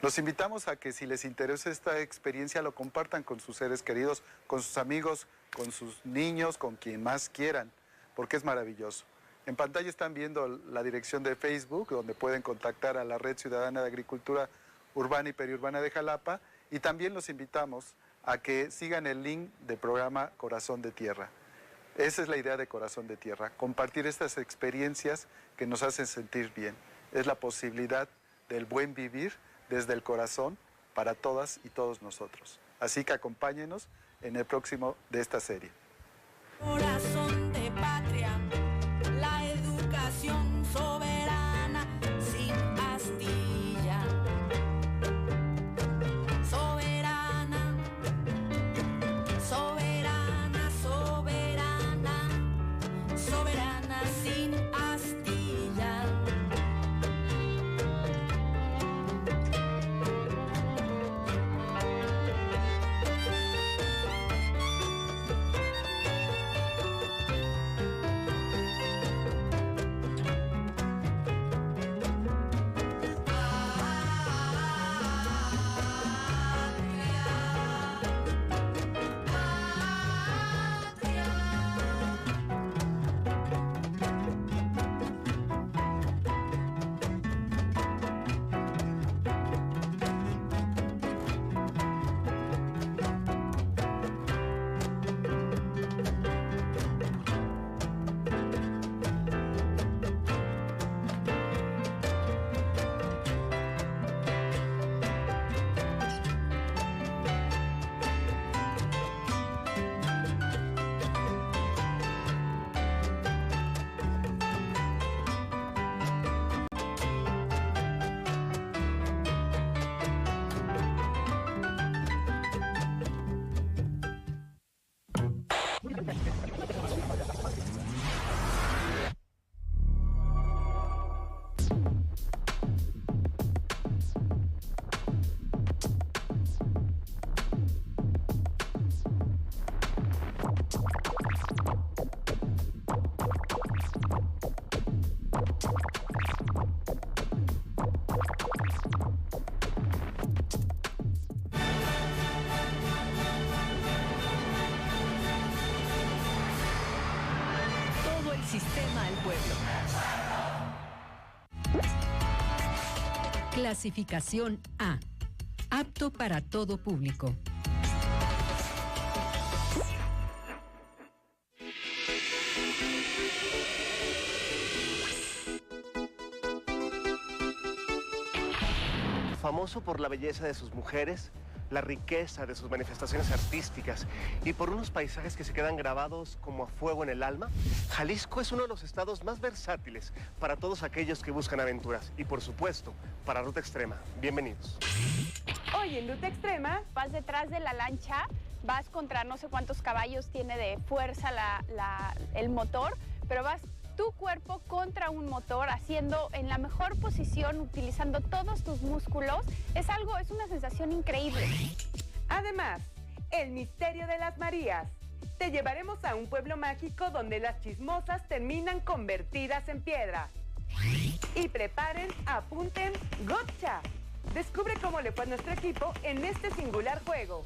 Los invitamos a que si les interesa esta experiencia lo compartan con sus seres queridos, con sus amigos, con sus niños, con quien más quieran, porque es maravilloso. En pantalla están viendo la dirección de Facebook, donde pueden contactar a la Red Ciudadana de Agricultura Urbana y Periurbana de Jalapa, y también los invitamos a que sigan el link del programa Corazón de Tierra. Esa es la idea de Corazón de Tierra, compartir estas experiencias que nos hacen sentir bien. Es la posibilidad del buen vivir desde el corazón para todas y todos nosotros. Así que acompáñenos en el próximo de esta serie. Corazón de patria, la educación soberana sin astilla. Soberana, soberana, soberana, soberana sin astilla. Sistema al pueblo. Clasificación A. Apto para todo público. Famoso por la belleza de sus mujeres, la riqueza de sus manifestaciones artísticas y por unos paisajes que se quedan grabados como a fuego en el alma, Jalisco es uno de los estados más versátiles para todos aquellos que buscan aventuras y, por supuesto, para Ruta Extrema. Bienvenidos. Hoy en Ruta Extrema vas detrás de la lancha, vas contra no sé cuántos caballos tiene de fuerza el motor, pero vas tú tu cuerpo contra un motor, haciendo en la mejor posición, utilizando todos tus músculos, es una sensación increíble. Además, el misterio de las Marías. Te llevaremos a un pueblo mágico donde las chismosas terminan convertidas en piedra. Y preparen, apunten, gotcha. Descubre cómo le fue a nuestro equipo en este singular juego.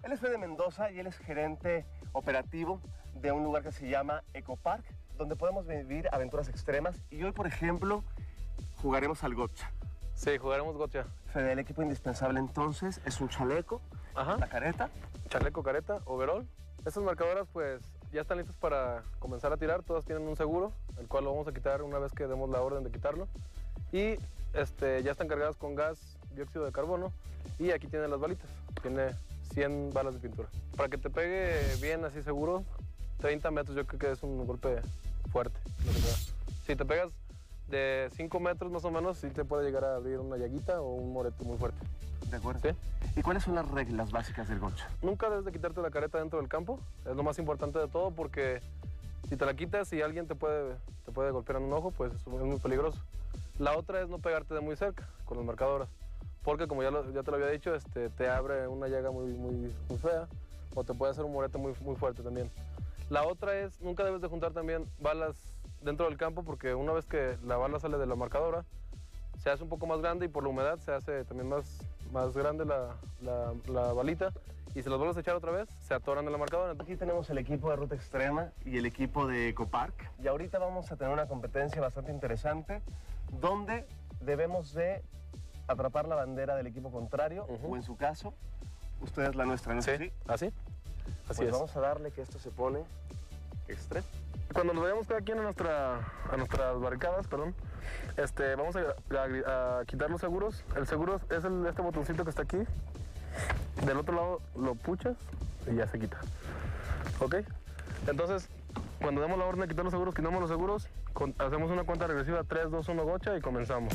Él es Fede Mendoza y él es gerente operativo de un lugar que se llama Ecopark, donde podemos vivir aventuras extremas. Y hoy, por ejemplo, jugaremos al gotcha. Sí, jugaremos gotcha. Fede, el equipo indispensable entonces es un chaleco, la careta. Chaleco, careta, overall. Estas marcadoras pues ya están listas para comenzar a tirar. Todas tienen un seguro, el cual lo vamos a quitar una vez que demos la orden de quitarlo. Y ya están cargadas con gas, dióxido de carbono. Y aquí tienen las balitas. Tiene 100 balas de pintura. Para que te pegue bien así seguro, 30 metros yo creo que es un golpe fuerte. Si te pegas de 5 metros más o menos, sí te puede llegar a abrir una llaguita o un moreto muy fuerte. De acuerdo. ¿Sí? ¿Y cuáles son las reglas básicas del gotcha? Nunca debes de quitarte la careta dentro del campo. Es lo más importante de todo porque si te la quitas y alguien te puede golpear en un ojo, pues es muy peligroso. La otra es no pegarte de muy cerca con las marcadoras. Porque como ya te lo había dicho, te abre una llaga muy fea o te puede hacer un morete muy fuerte también. La otra es, nunca debes de juntar también balas dentro del campo porque una vez que la bala sale de la marcadora, se hace un poco más grande y por la humedad se hace también más grande la balita y si las vuelves a echar otra vez, se atoran en la marcadora. Aquí tenemos el equipo de Ruta Extrema y el equipo de Ecopark. Y ahorita vamos a tener una competencia bastante interesante donde debemos de atrapar la bandera del equipo contrario, o en su caso, ustedes la nuestra, ¿no es así? Así. Así pues es. Vamos a darle que esto se pone extremo. Cuando nos vayamos cada quien a nuestras barricadas, perdón, vamos a quitar los seguros. El seguro es este botoncito que está aquí. Del otro lado lo puchas y ya se quita. ¿Ok? Entonces, cuando demos la orden de quitar los seguros, quitamos los seguros, hacemos una cuenta regresiva 3, 2, 1, gotcha y comenzamos.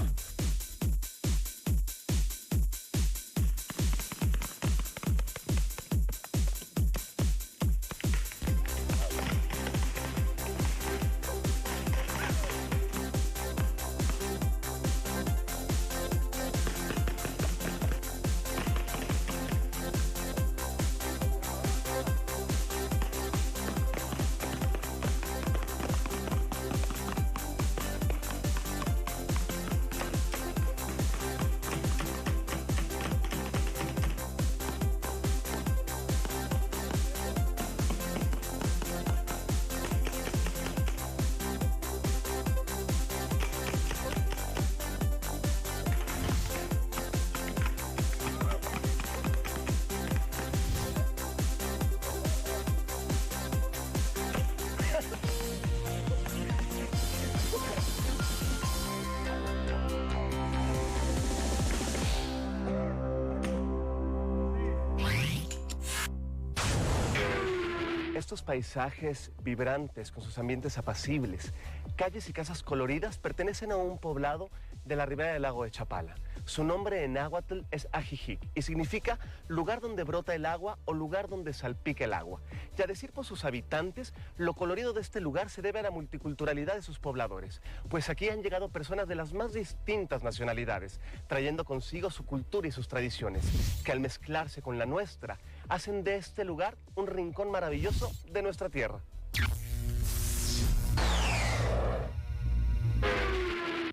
Estos paisajes vibrantes con sus ambientes apacibles, calles y casas coloridas pertenecen a un poblado de la ribera del lago de Chapala. Su nombre en náhuatl es Ajijic y significa lugar donde brota el agua o lugar donde salpica el agua. Y a decir por sus habitantes, lo colorido de este lugar se debe a la multiculturalidad de sus pobladores, pues aquí han llegado personas de las más distintas nacionalidades, trayendo consigo su cultura y sus tradiciones, que al mezclarse con la nuestra, hacen de este lugar un rincón maravilloso de nuestra tierra.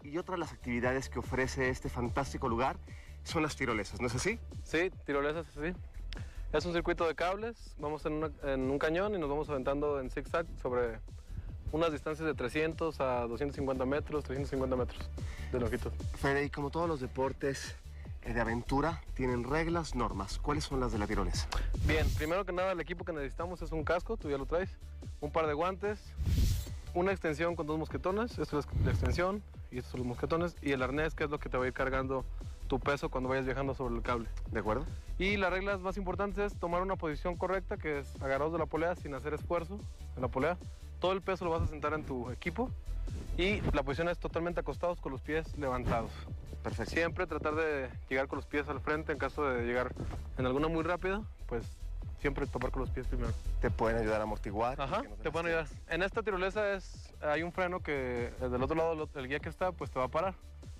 Y otra de las actividades que ofrece este fantástico lugar son las tirolesas, ¿no es así? Sí, tirolesas, sí. Es un circuito de cables, vamos en un cañón y nos vamos aventando en zigzag sobre unas distancias de 300 a 250 metros, 350 metros de longitud. Fede, y como todos los deportes de aventura, tienen reglas, normas. ¿Cuáles son las de la tirolesa? Bien, primero que nada, el equipo que necesitamos es un casco, tú ya lo traes, un par de guantes, una extensión con 2 mosquetones, esto es la extensión y estos son los mosquetones, y el arnés, que es lo que te va a ir cargando tu peso cuando vayas viajando sobre el cable. ¿De acuerdo? Y las reglas más importantes es tomar una posición correcta, que es agarrados de la polea sin hacer esfuerzo en la polea. Todo el peso lo vas a sentar en tu equipo y la posición es totalmente acostados con los pies levantados. Perfecto. Siempre tratar de llegar con los pies al frente en caso de llegar en alguna muy rápida, pues siempre topar con los pies primero. Te pueden ayudar a amortiguar. Ajá, te pueden ayudar. En esta tirolesa hay un freno que del otro lado el guía que está, pues te va a parar.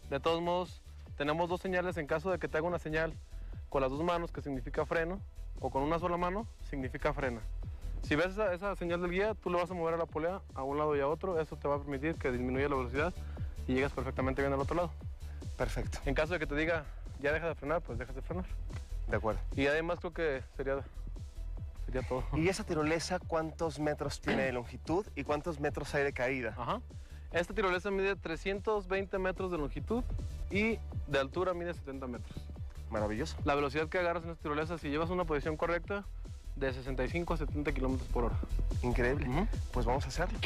De todos modos, tenemos 2 señales en caso de que te haga una señal con las 2 manos, que significa freno, o con una sola mano, significa frena. Si ves esa señal del guía, tú le vas a mover a la polea a un lado y a otro, eso te va a permitir que disminuya la velocidad y llegas perfectamente bien al otro lado. Perfecto. En caso de que te diga, ya deja de frenar, pues dejas de frenar. De acuerdo. Y además creo que sería todo. ¿Y esa tirolesa cuántos metros tiene de longitud y cuántos metros hay de caída? Ajá. Esta tirolesa mide 320 metros de longitud y de altura mide 70 metros. Maravilloso. La velocidad que agarras en esta tirolesa, si llevas una posición correcta, de 65 a 70 kilómetros por hora. Increíble. Pues vamos a hacerlo.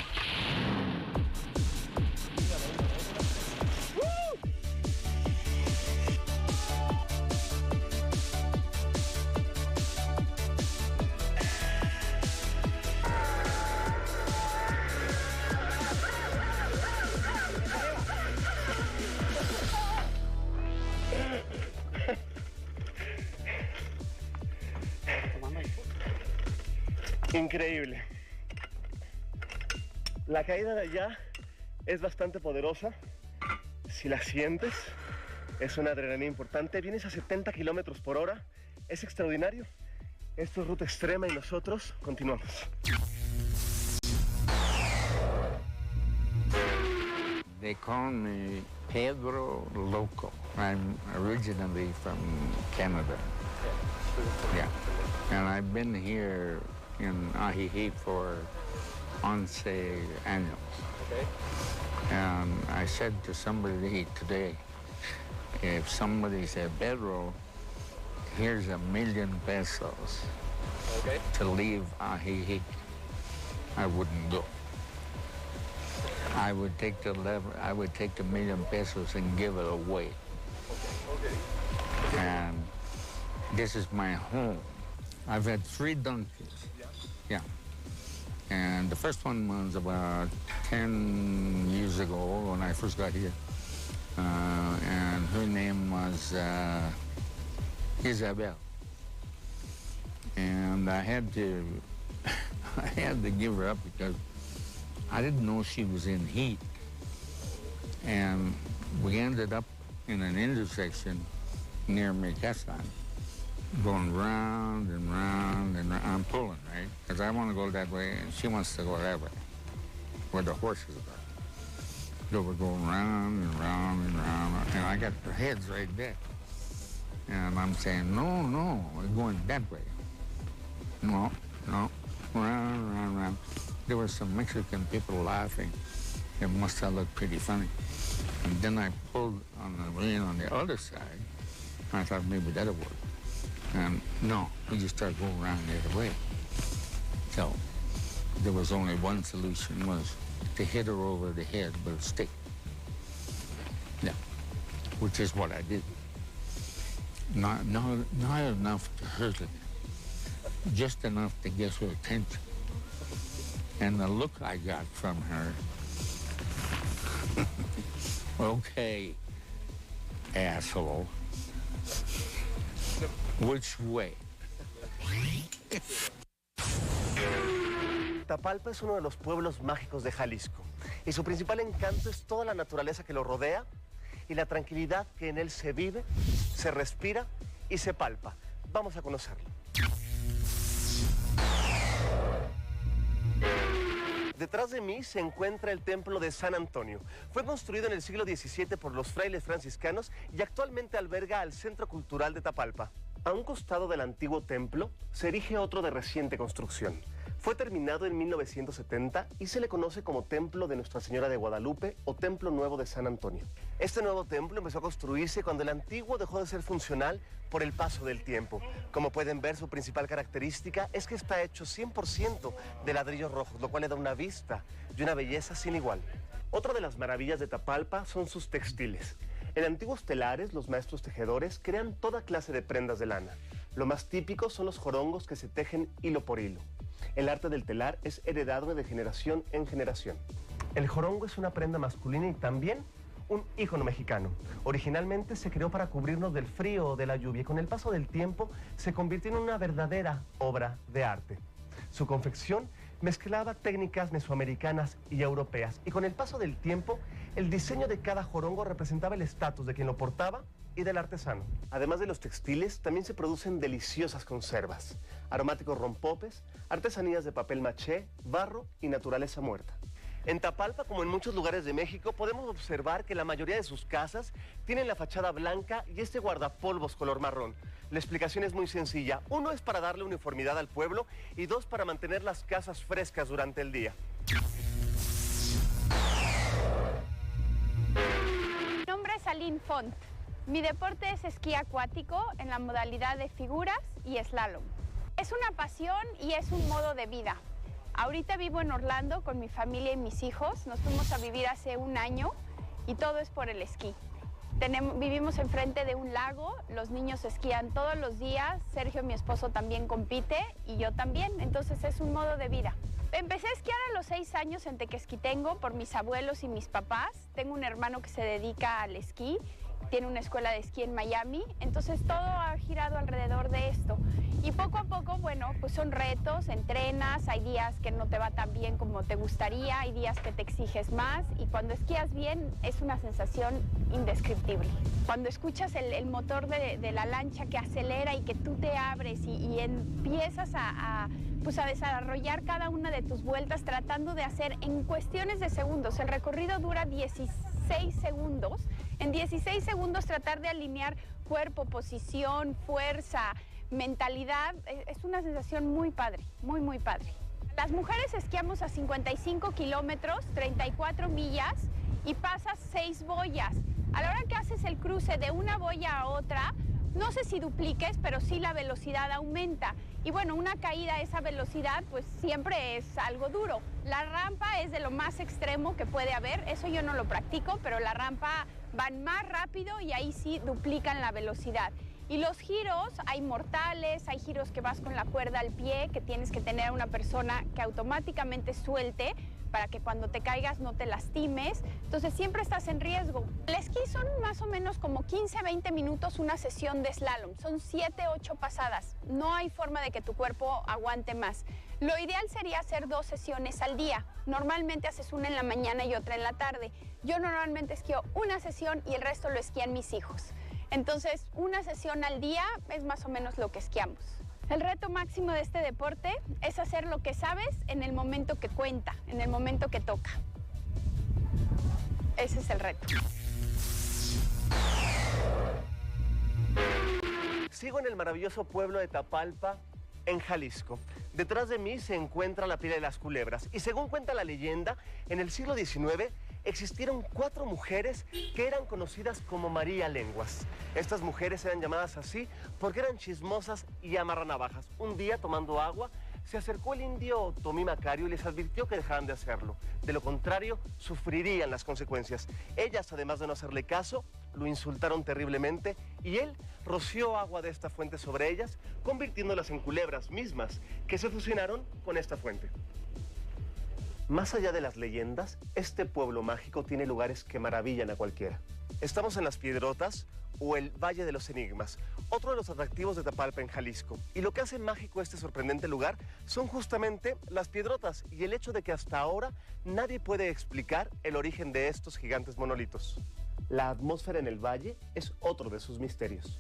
Increíble. La caída de allá es bastante poderosa. Si la sientes, es una adrenalina importante. Vienes a 70 kilómetros por hora. Es extraordinario. Esto es ruta extrema y nosotros continuamos. They call me Pedro Loco. I'm originally from Canada. Yeah. And I've been here in Ajijic for 11 años. Okay. And I said to somebody today, if somebody said, Pedro, here's $1 million pesos to leave Ajijic, I wouldn't go. I would take the $1 million pesos and give it away. And this is my home. I've had 3 donkeys. Yeah. And the first one was about 10 years ago when I first got here. And her name was Isabel. And I had to give her up because I didn't know she was in heat. And we ended up in an intersection near Mecasan, going round and round and round. I'm pulling, right? Because I want to go that way and she wants to go that way, where the horses are. So we're going round and round and round, and I got their heads right there. And I'm saying, no, we're going that way. No, round, round, round. There were some Mexican people laughing. It must have looked pretty funny. And then I pulled on the rein on the other side. I thought maybe that'll work. And no, we just started going around the other way. So there was only one solution, was to hit her over the head with a stick. Yeah, which is what I did. Not enough to hurt her, just enough to get her attention. And the look I got from her, okay, asshole, which way? Tapalpa es uno de los pueblos mágicos de Jalisco y su principal encanto es toda la naturaleza que lo rodea y la tranquilidad que en él se vive, se respira y se palpa. Vamos a conocerlo. Detrás de mí se encuentra el templo de San Antonio. Fue construido en el siglo XVII por los frailes franciscanos y actualmente alberga al Centro Cultural de Tapalpa. A un costado del antiguo templo se erige otro de reciente construcción. Fue terminado en 1970 y se le conoce como Templo de Nuestra Señora de Guadalupe o Templo Nuevo de San Antonio. Este nuevo templo empezó a construirse cuando el antiguo dejó de ser funcional por el paso del tiempo. Como pueden ver, su principal característica es que está hecho 100% de ladrillos rojos, lo cual le da una vista y una belleza sin igual. Otra de las maravillas de Tapalpa son sus textiles. En antiguos telares, los maestros tejedores crean toda clase de prendas de lana. Lo más típico son los jorongos que se tejen hilo por hilo. El arte del telar es heredado de generación en generación. El jorongo es una prenda masculina y también un ícono mexicano. Originalmente se creó para cubrirnos del frío o de la lluvia y con el paso del tiempo se convirtió en una verdadera obra de arte. Su confección mezclaba técnicas mesoamericanas y europeas y con el paso del tiempo el diseño de cada jorongo representaba el estatus de quien lo portaba y del artesano. Además de los textiles, también se producen deliciosas conservas, aromáticos rompopes, artesanías de papel maché, barro y naturaleza muerta. En Tapalpa, como en muchos lugares de México, podemos observar que la mayoría de sus casas tienen la fachada blanca y este guardapolvos color marrón. La explicación es muy sencilla. Uno es para darle uniformidad al pueblo y dos para mantener las casas frescas durante el día. Mi nombre es Aline Font. Mi deporte es esquí acuático en la modalidad de figuras y slalom. Es una pasión y es un modo de vida. Ahorita vivo en Orlando con mi familia y mis hijos. Nos fuimos a vivir hace un año y todo es por el esquí. Vivimos enfrente de un lago, los niños esquían todos los días, Sergio, mi esposo, también compite y yo también, entonces es un modo de vida. Empecé a esquiar a los 6 años en Tequesquitengo por mis abuelos y mis papás. Tengo un hermano que se dedica al esquí, tiene una escuela de esquí en Miami, entonces todo ha girado alrededor de esto. Y poco a poco, bueno, pues son retos, entrenas, hay días que no te va tan bien como te gustaría, hay días que te exiges más y cuando esquías bien es una sensación indescriptible. Cuando escuchas el motor de la lancha que acelera y que tú te abres y empiezas a desarrollar cada una de tus vueltas tratando de hacer en cuestiones de segundos. El recorrido dura 16 segundos. En 16 segundos tratar de alinear cuerpo, posición, fuerza, mentalidad, es una sensación muy padre, muy, muy padre. Las mujeres esquiamos a 55 kilómetros, 34 millas y pasas 6 boyas. A la hora que haces el cruce de una boya a otra, no sé si dupliques, pero sí la velocidad aumenta. Y bueno, una caída a esa velocidad pues siempre es algo duro. La rampa es de lo más extremo que puede haber, eso yo no lo practico, pero la rampa van más rápido y ahí sí duplican la velocidad. Y los giros, hay mortales, hay giros que vas con la cuerda al pie, que tienes que tener a una persona que automáticamente suelte para que cuando te caigas no te lastimes. Entonces siempre estás en riesgo. El esquí son más o menos como 15-20 minutos una sesión de slalom. Son 7-8 pasadas. No hay forma de que tu cuerpo aguante más. Lo ideal sería hacer 2 sesiones al día. Normalmente haces una en la mañana y otra en la tarde. Yo normalmente esquío una sesión y el resto lo esquían mis hijos. Entonces, una sesión al día es más o menos lo que esquiamos. El reto máximo de este deporte es hacer lo que sabes en el momento que cuenta, en el momento que toca. Ese es el reto. Sigo en el maravilloso pueblo de Tapalpa, en Jalisco. Detrás de mí se encuentra la pila de las culebras y según cuenta la leyenda, en el siglo XIX existieron 4 mujeres que eran conocidas como María Lenguas. Estas mujeres eran llamadas así porque eran chismosas y amarranavajas. Un día, tomando agua, se acercó el indio Tomí Macario y les advirtió que dejaran de hacerlo. De lo contrario, sufrirían las consecuencias. Ellas, además de no hacerle caso, lo insultaron terriblemente y él roció agua de esta fuente sobre ellas, convirtiéndolas en culebras mismas que se fusionaron con esta fuente. Más allá de las leyendas, este pueblo mágico tiene lugares que maravillan a cualquiera. Estamos en Las Piedrotas o el Valle de los Enigmas, otro de los atractivos de Tapalpa en Jalisco. Y lo que hace mágico este sorprendente lugar son justamente las piedrotas y el hecho de que hasta ahora nadie puede explicar el origen de estos gigantes monolitos. La atmósfera en el valle es otro de sus misterios.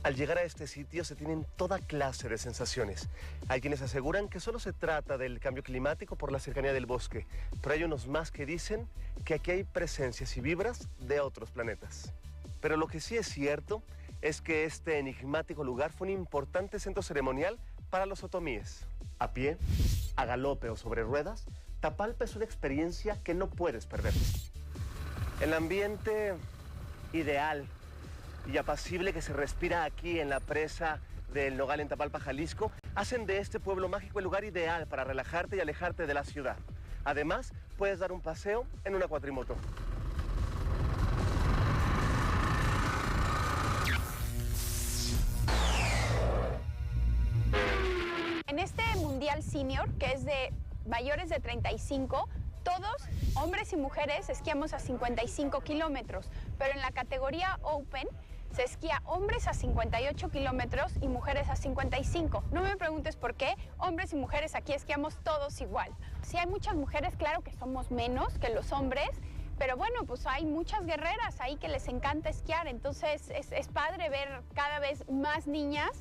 Al llegar a este sitio se tienen toda clase de sensaciones. Hay quienes aseguran que solo se trata del cambio climático por la cercanía del bosque, pero hay unos más que dicen que aquí hay presencias y vibras de otros planetas. Pero lo que sí es cierto es que este enigmático lugar fue un importante centro ceremonial para los otomíes. A pie, a galope o sobre ruedas, Tapalpa es una experiencia que no puedes perder. El ambiente ideal y apacible que se respira aquí en la presa del Nogal en Tapalpa, Jalisco, hacen de este pueblo mágico el lugar ideal para relajarte y alejarte de la ciudad. Además, puedes dar un paseo en una cuatrimoto. En este Mundial Senior, que es de mayores de 35, Todos, hombres y mujeres, esquiamos a 55 kilómetros, pero en la categoría Open se esquía hombres a 58 kilómetros y mujeres a 55. No me preguntes por qué, hombres y mujeres aquí esquiamos todos igual. Si hay muchas mujeres, claro que somos menos que los hombres, pero bueno, pues hay muchas guerreras ahí que les encanta esquiar, entonces es padre ver cada vez más niñas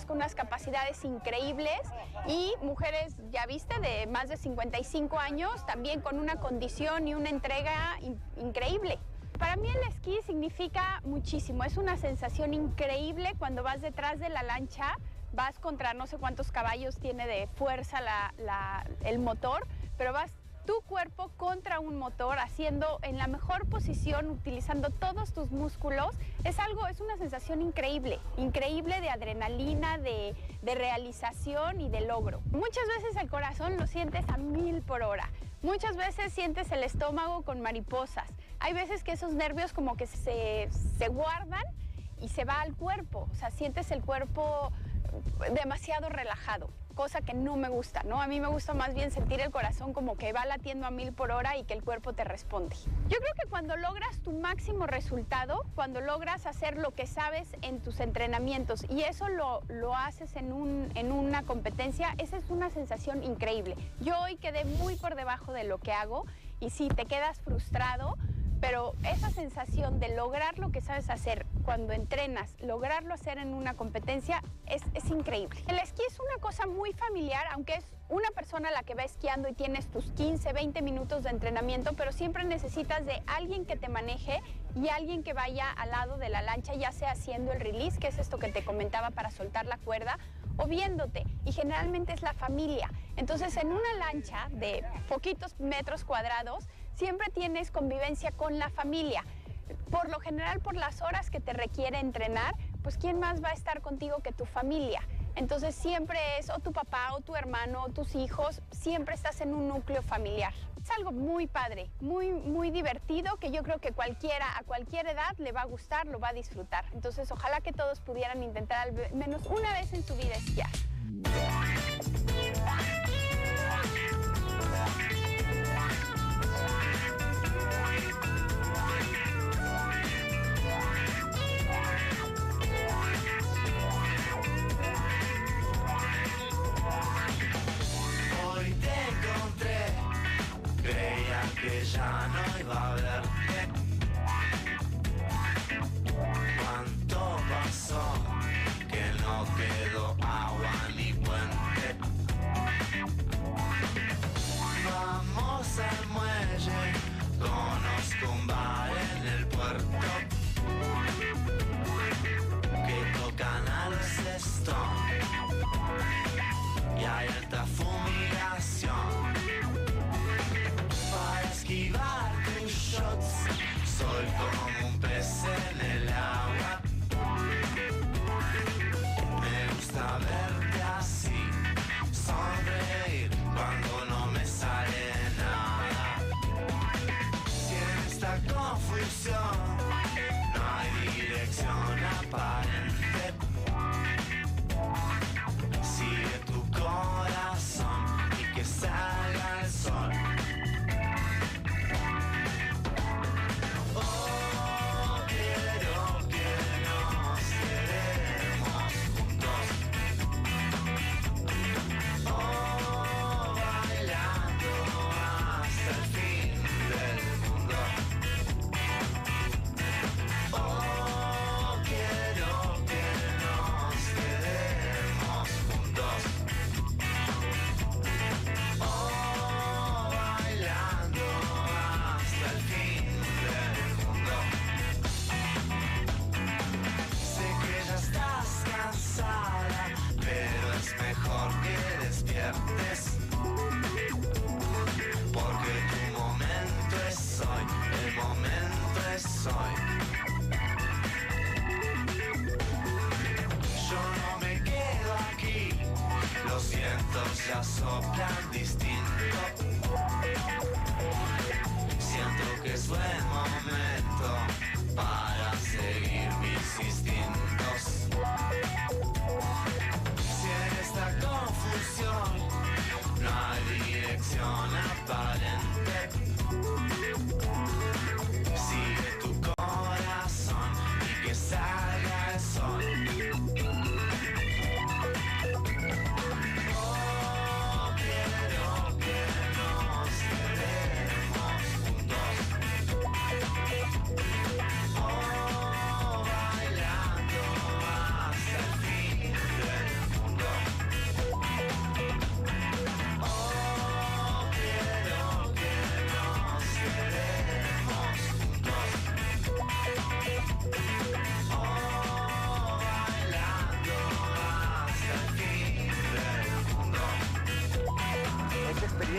con unas capacidades increíbles y mujeres, ya viste, de más de 55 años, también con una condición y una entrega increíble. Para mí el esquí significa muchísimo, es una sensación increíble cuando vas detrás de la lancha, vas contra no sé cuántos caballos tiene de fuerza el motor, pero vas tu cuerpo contra un motor, haciendo en la mejor posición, utilizando todos tus músculos. Es una sensación increíble, increíble de adrenalina, de realización y de logro. Muchas veces el corazón lo sientes a 1000 por hora. Muchas veces sientes el estómago con mariposas. Hay veces que esos nervios como que se guardan y se va al cuerpo. O sea, sientes el cuerpo demasiado relajado, cosa que no me gusta, ¿no? A mí me gusta más bien sentir el corazón como que va latiendo a 1000 por hora y que el cuerpo te responde. Yo creo que cuando logras tu máximo resultado, cuando logras hacer lo que sabes en tus entrenamientos y eso lo haces en una competencia, esa es una sensación increíble. Yo hoy quedé muy por debajo de lo que hago y sí, te quedas frustrado, pero esa sensación de lograr lo que sabes hacer cuando entrenas, lograrlo hacer en una competencia, es increíble. El esquí es una cosa muy familiar, aunque es una persona la que va esquiando y tienes tus 15, 20 minutos de entrenamiento, pero siempre necesitas de alguien que te maneje y alguien que vaya al lado de la lancha, ya sea haciendo el release, que es esto que te comentaba para soltar la cuerda, o viéndote, y generalmente es la familia. Entonces, en una lancha de poquitos metros cuadrados, siempre tienes convivencia con la familia. Por lo general, por las horas que te requiere entrenar, pues ¿quién más va a estar contigo que tu familia? Entonces siempre es o tu papá o tu hermano o tus hijos, siempre estás en un núcleo familiar. Es algo muy padre, muy divertido, que yo creo que a cualquier edad le va a gustar, lo va a disfrutar. Entonces ojalá que todos pudieran intentar al menos una vez en su vida esquiar. Que ya no iba a verte. Cuánto pasó que no quedó agua ni puente. Vamos al muelle, conozco un bar en el puerto que tocan a los Stones y hay alta fumigación. Para esquivar tus shots, soy como un pez en el agua. Me gusta verte así, sonreír cuando no me sale nada. Si en esta confusión no hay dirección aparente, sigue tu corazón y que salga el sol. Porque tu momento es hoy, el momento es hoy. Yo no me quedo aquí, los vientos ya soplan distinto. Siento que es buen momento para seguir mis instintos. Si en esta confusión no hay dirección aparente,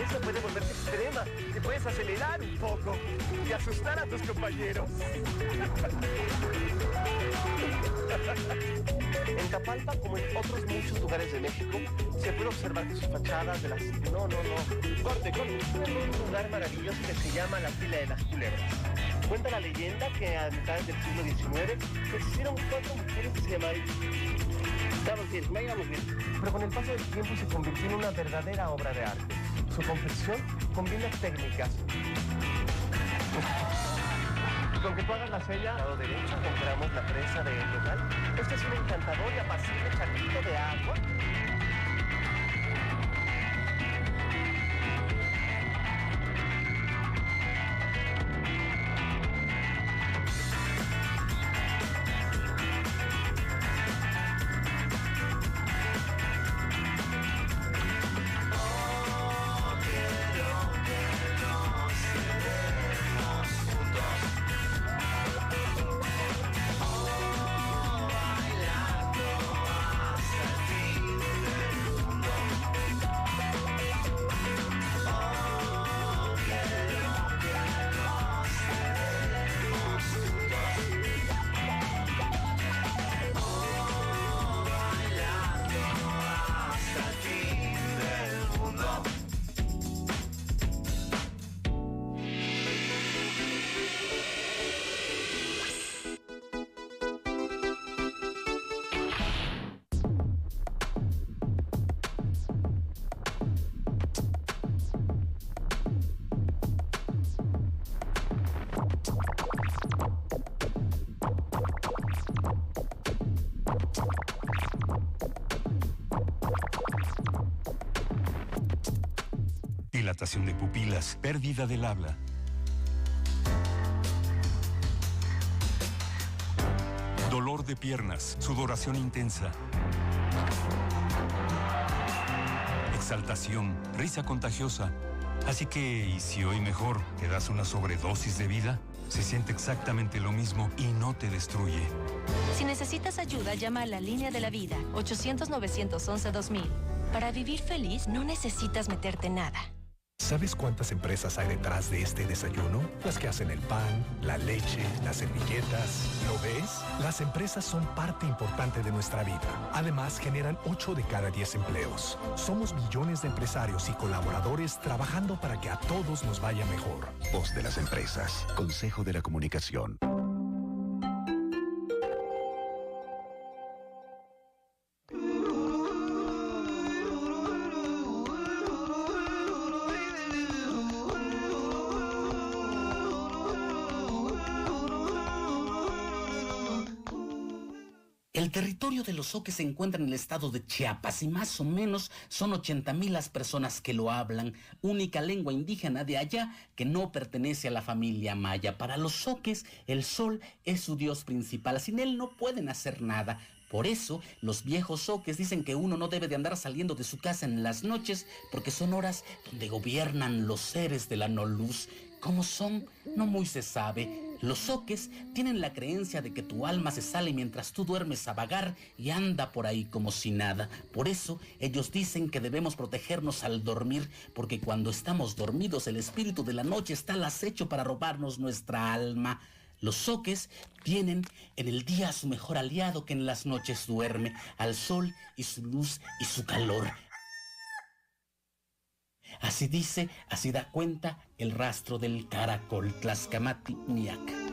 experiencia puede volverse extrema. Te puedes acelerar un poco y asustar a tus compañeros. En Tapalpa, como en otros muchos lugares de México, se puede observar que sus fachadas de las... No. Corte. Un lugar maravilloso que se llama la Pila de las Culebras. Cuenta la leyenda que a mitad del siglo XIX existieron 4 mujeres que se llamaban... Vamos bien. Pero con el paso del tiempo se convirtió en una verdadera obra de arte. Su confección combina técnicas. Con que tú hagas la sella, al lado derecho encontramos la presa del local. Este es un encantador y apacible charquito de agua. Dilatación de pupilas, pérdida del habla. Dolor de piernas, sudoración intensa. Exaltación, risa contagiosa. Así que, ¿y si hoy mejor te das una sobredosis de vida? Se siente exactamente lo mismo y no te destruye. Si necesitas ayuda, llama a la Línea de la Vida, 800-911-2000. Para vivir feliz, no necesitas meterte nada. ¿Sabes cuántas empresas hay detrás de este desayuno? Las que hacen el pan, la leche, las servilletas. ¿Lo ves? Las empresas son parte importante de nuestra vida. Además, generan 8 de cada 10 empleos. Somos millones de empresarios y colaboradores trabajando para que a todos nos vaya mejor. Voz de las empresas. Consejo de la Comunicación. El territorio de los zoques se encuentra en el estado de Chiapas y más o menos son 80,000 las personas que lo hablan, única lengua indígena de allá que no pertenece a la familia maya. Para los zoques, el sol es su dios principal, sin él no pueden hacer nada. Por eso, los viejos zoques dicen que uno no debe de andar saliendo de su casa en las noches porque son horas donde gobiernan los seres de la no luz. ¿Cómo son? No muy se sabe. Los zoques tienen la creencia de que tu alma se sale mientras tú duermes a vagar y anda por ahí como si nada. Por eso, ellos dicen que debemos protegernos al dormir, porque cuando estamos dormidos, el espíritu de la noche está al acecho para robarnos nuestra alma. Los zoques tienen en el día a su mejor aliado que en las noches duerme, al sol y su luz y su calor. Así dice, así da cuenta el rastro del caracol Tlaxcamati Miak.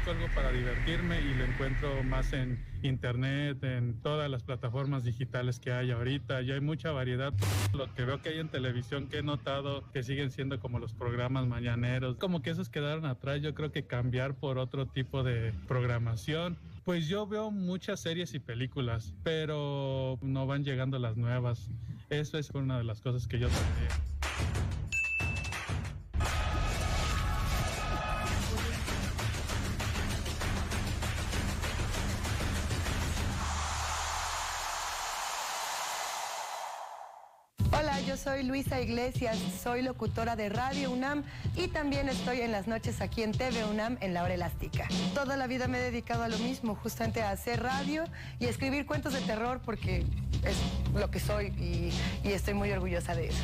Algo para divertirme y lo encuentro más en internet, en todas las plataformas digitales que hay ahorita. Ya hay mucha variedad. Lo que veo que hay en televisión, que he notado que siguen siendo como los programas mañaneros, como que esos quedaron atrás. Yo creo que cambiar por otro tipo de programación. Pues yo veo muchas series y películas, pero no van llegando las nuevas. Eso es una de las cosas que yo tendría. Hola, yo soy Luisa Iglesias, soy locutora de Radio UNAM y también estoy en las noches aquí en TV UNAM en La Hora Elástica. Toda la vida me he dedicado a lo mismo, justamente a hacer radio y a escribir cuentos de terror porque es lo que soy y estoy muy orgullosa de eso.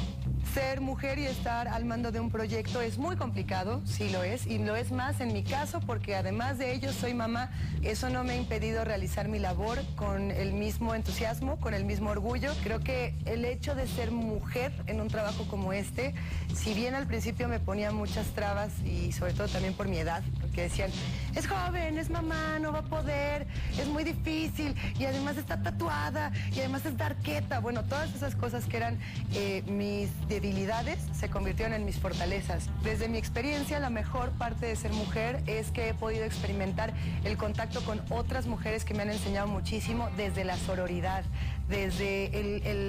Ser mujer y estar al mando de un proyecto es muy complicado, sí lo es, y lo es más en mi caso porque además de ello soy mamá. Eso no me ha impedido realizar mi labor con el mismo entusiasmo, con el mismo orgullo. Creo que el hecho de ser mujer en un trabajo como este, si bien al principio me ponía muchas trabas y sobre todo también por mi edad, porque decían, es joven, es mamá, no va a poder, es muy difícil y además está tatuada y además es darqueta. Bueno, todas esas cosas que eran mis debilidades se convirtieron en mis fortalezas. Desde mi experiencia, la mejor parte de ser mujer es que he podido experimentar el contacto con otras mujeres que me han enseñado muchísimo, desde la sororidad, desde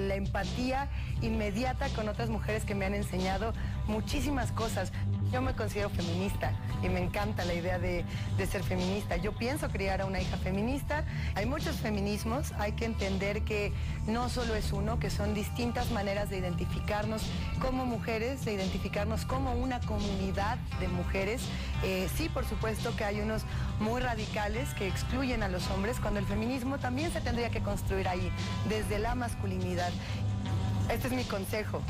la empatía inmediata con otras mujeres que me han enseñado muchísimas cosas. Yo me considero feminista y me encanta la idea de ser feminista. Yo pienso criar a una hija feminista. Hay muchos feminismos, hay que entender que no solo es uno, que son distintas maneras de identificarnos como mujeres, de identificarnos como una comunidad de mujeres. Sí, por supuesto que hay unos muy radicales que excluyen a los hombres, cuando el feminismo también se tendría que construir ahí, desde la masculinidad. Este es mi consejo.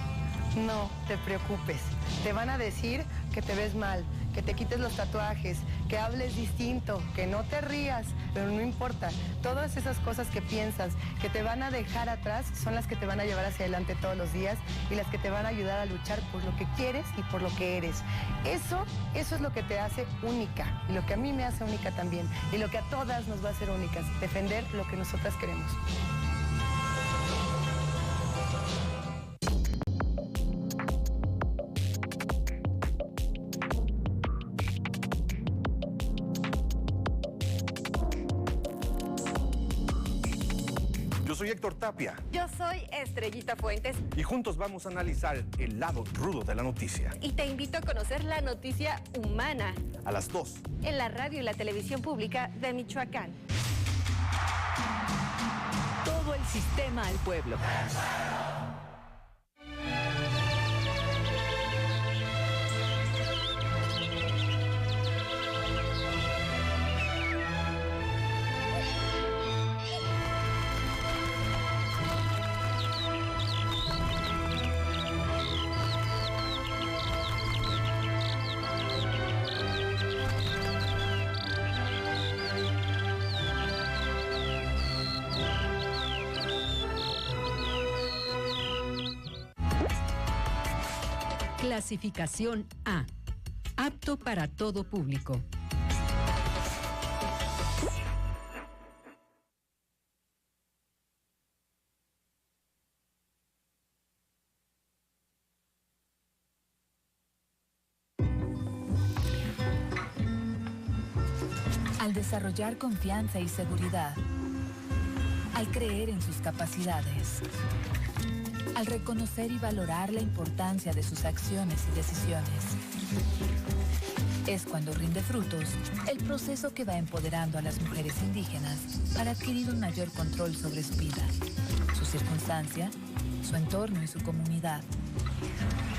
No te preocupes. Te van a decir que te ves mal, que te quites los tatuajes, que hables distinto, que no te rías, pero no importa. Todas esas cosas que piensas que te van a dejar atrás son las que te van a llevar hacia adelante todos los días y las que te van a ayudar a luchar por lo que quieres y por lo que eres. Eso es lo que te hace única y lo que a mí me hace única también y lo que a todas nos va a hacer únicas, defender lo que nosotras queremos. Soy Héctor Tapia. Yo soy Estrellita Fuentes. Y juntos vamos a analizar el lado rudo de la noticia. Y te invito a conocer la noticia humana. A las 2. En la radio y la televisión pública de Michoacán. Todo el sistema al pueblo. Clasificación A. Apto para todo público. Al desarrollar confianza y seguridad, al creer en sus capacidades, al reconocer y valorar la importancia de sus acciones y decisiones. Es cuando rinde frutos el proceso que va empoderando a las mujeres indígenas para adquirir un mayor control sobre su vida, su circunstancia, su entorno y su comunidad.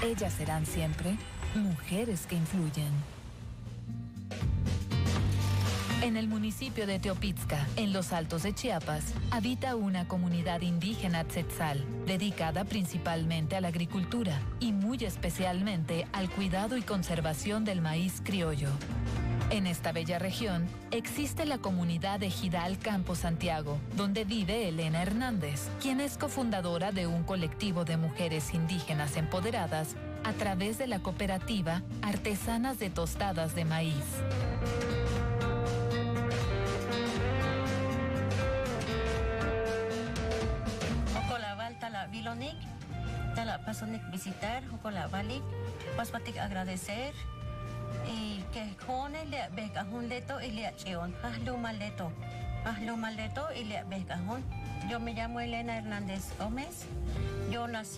Ellas serán siempre mujeres que influyen. En el municipio de Teopitzca, en los Altos de Chiapas, habita una comunidad indígena tzetzal, dedicada principalmente a la agricultura y muy especialmente al cuidado y conservación del maíz criollo. En esta bella región existe la comunidad Ejidal Campo Santiago, donde vive Elena Hernández, quien es cofundadora de un colectivo de mujeres indígenas empoderadas a través de la cooperativa Artesanas de Tostadas de Maíz. Vilonik, tala pasonik visitar, hokola balik, paspatik agradecer y que jone le becajón leto y le cheon, hazlo maleto y le becajón. Yo me llamo Elena Hernández Gómez, yo nací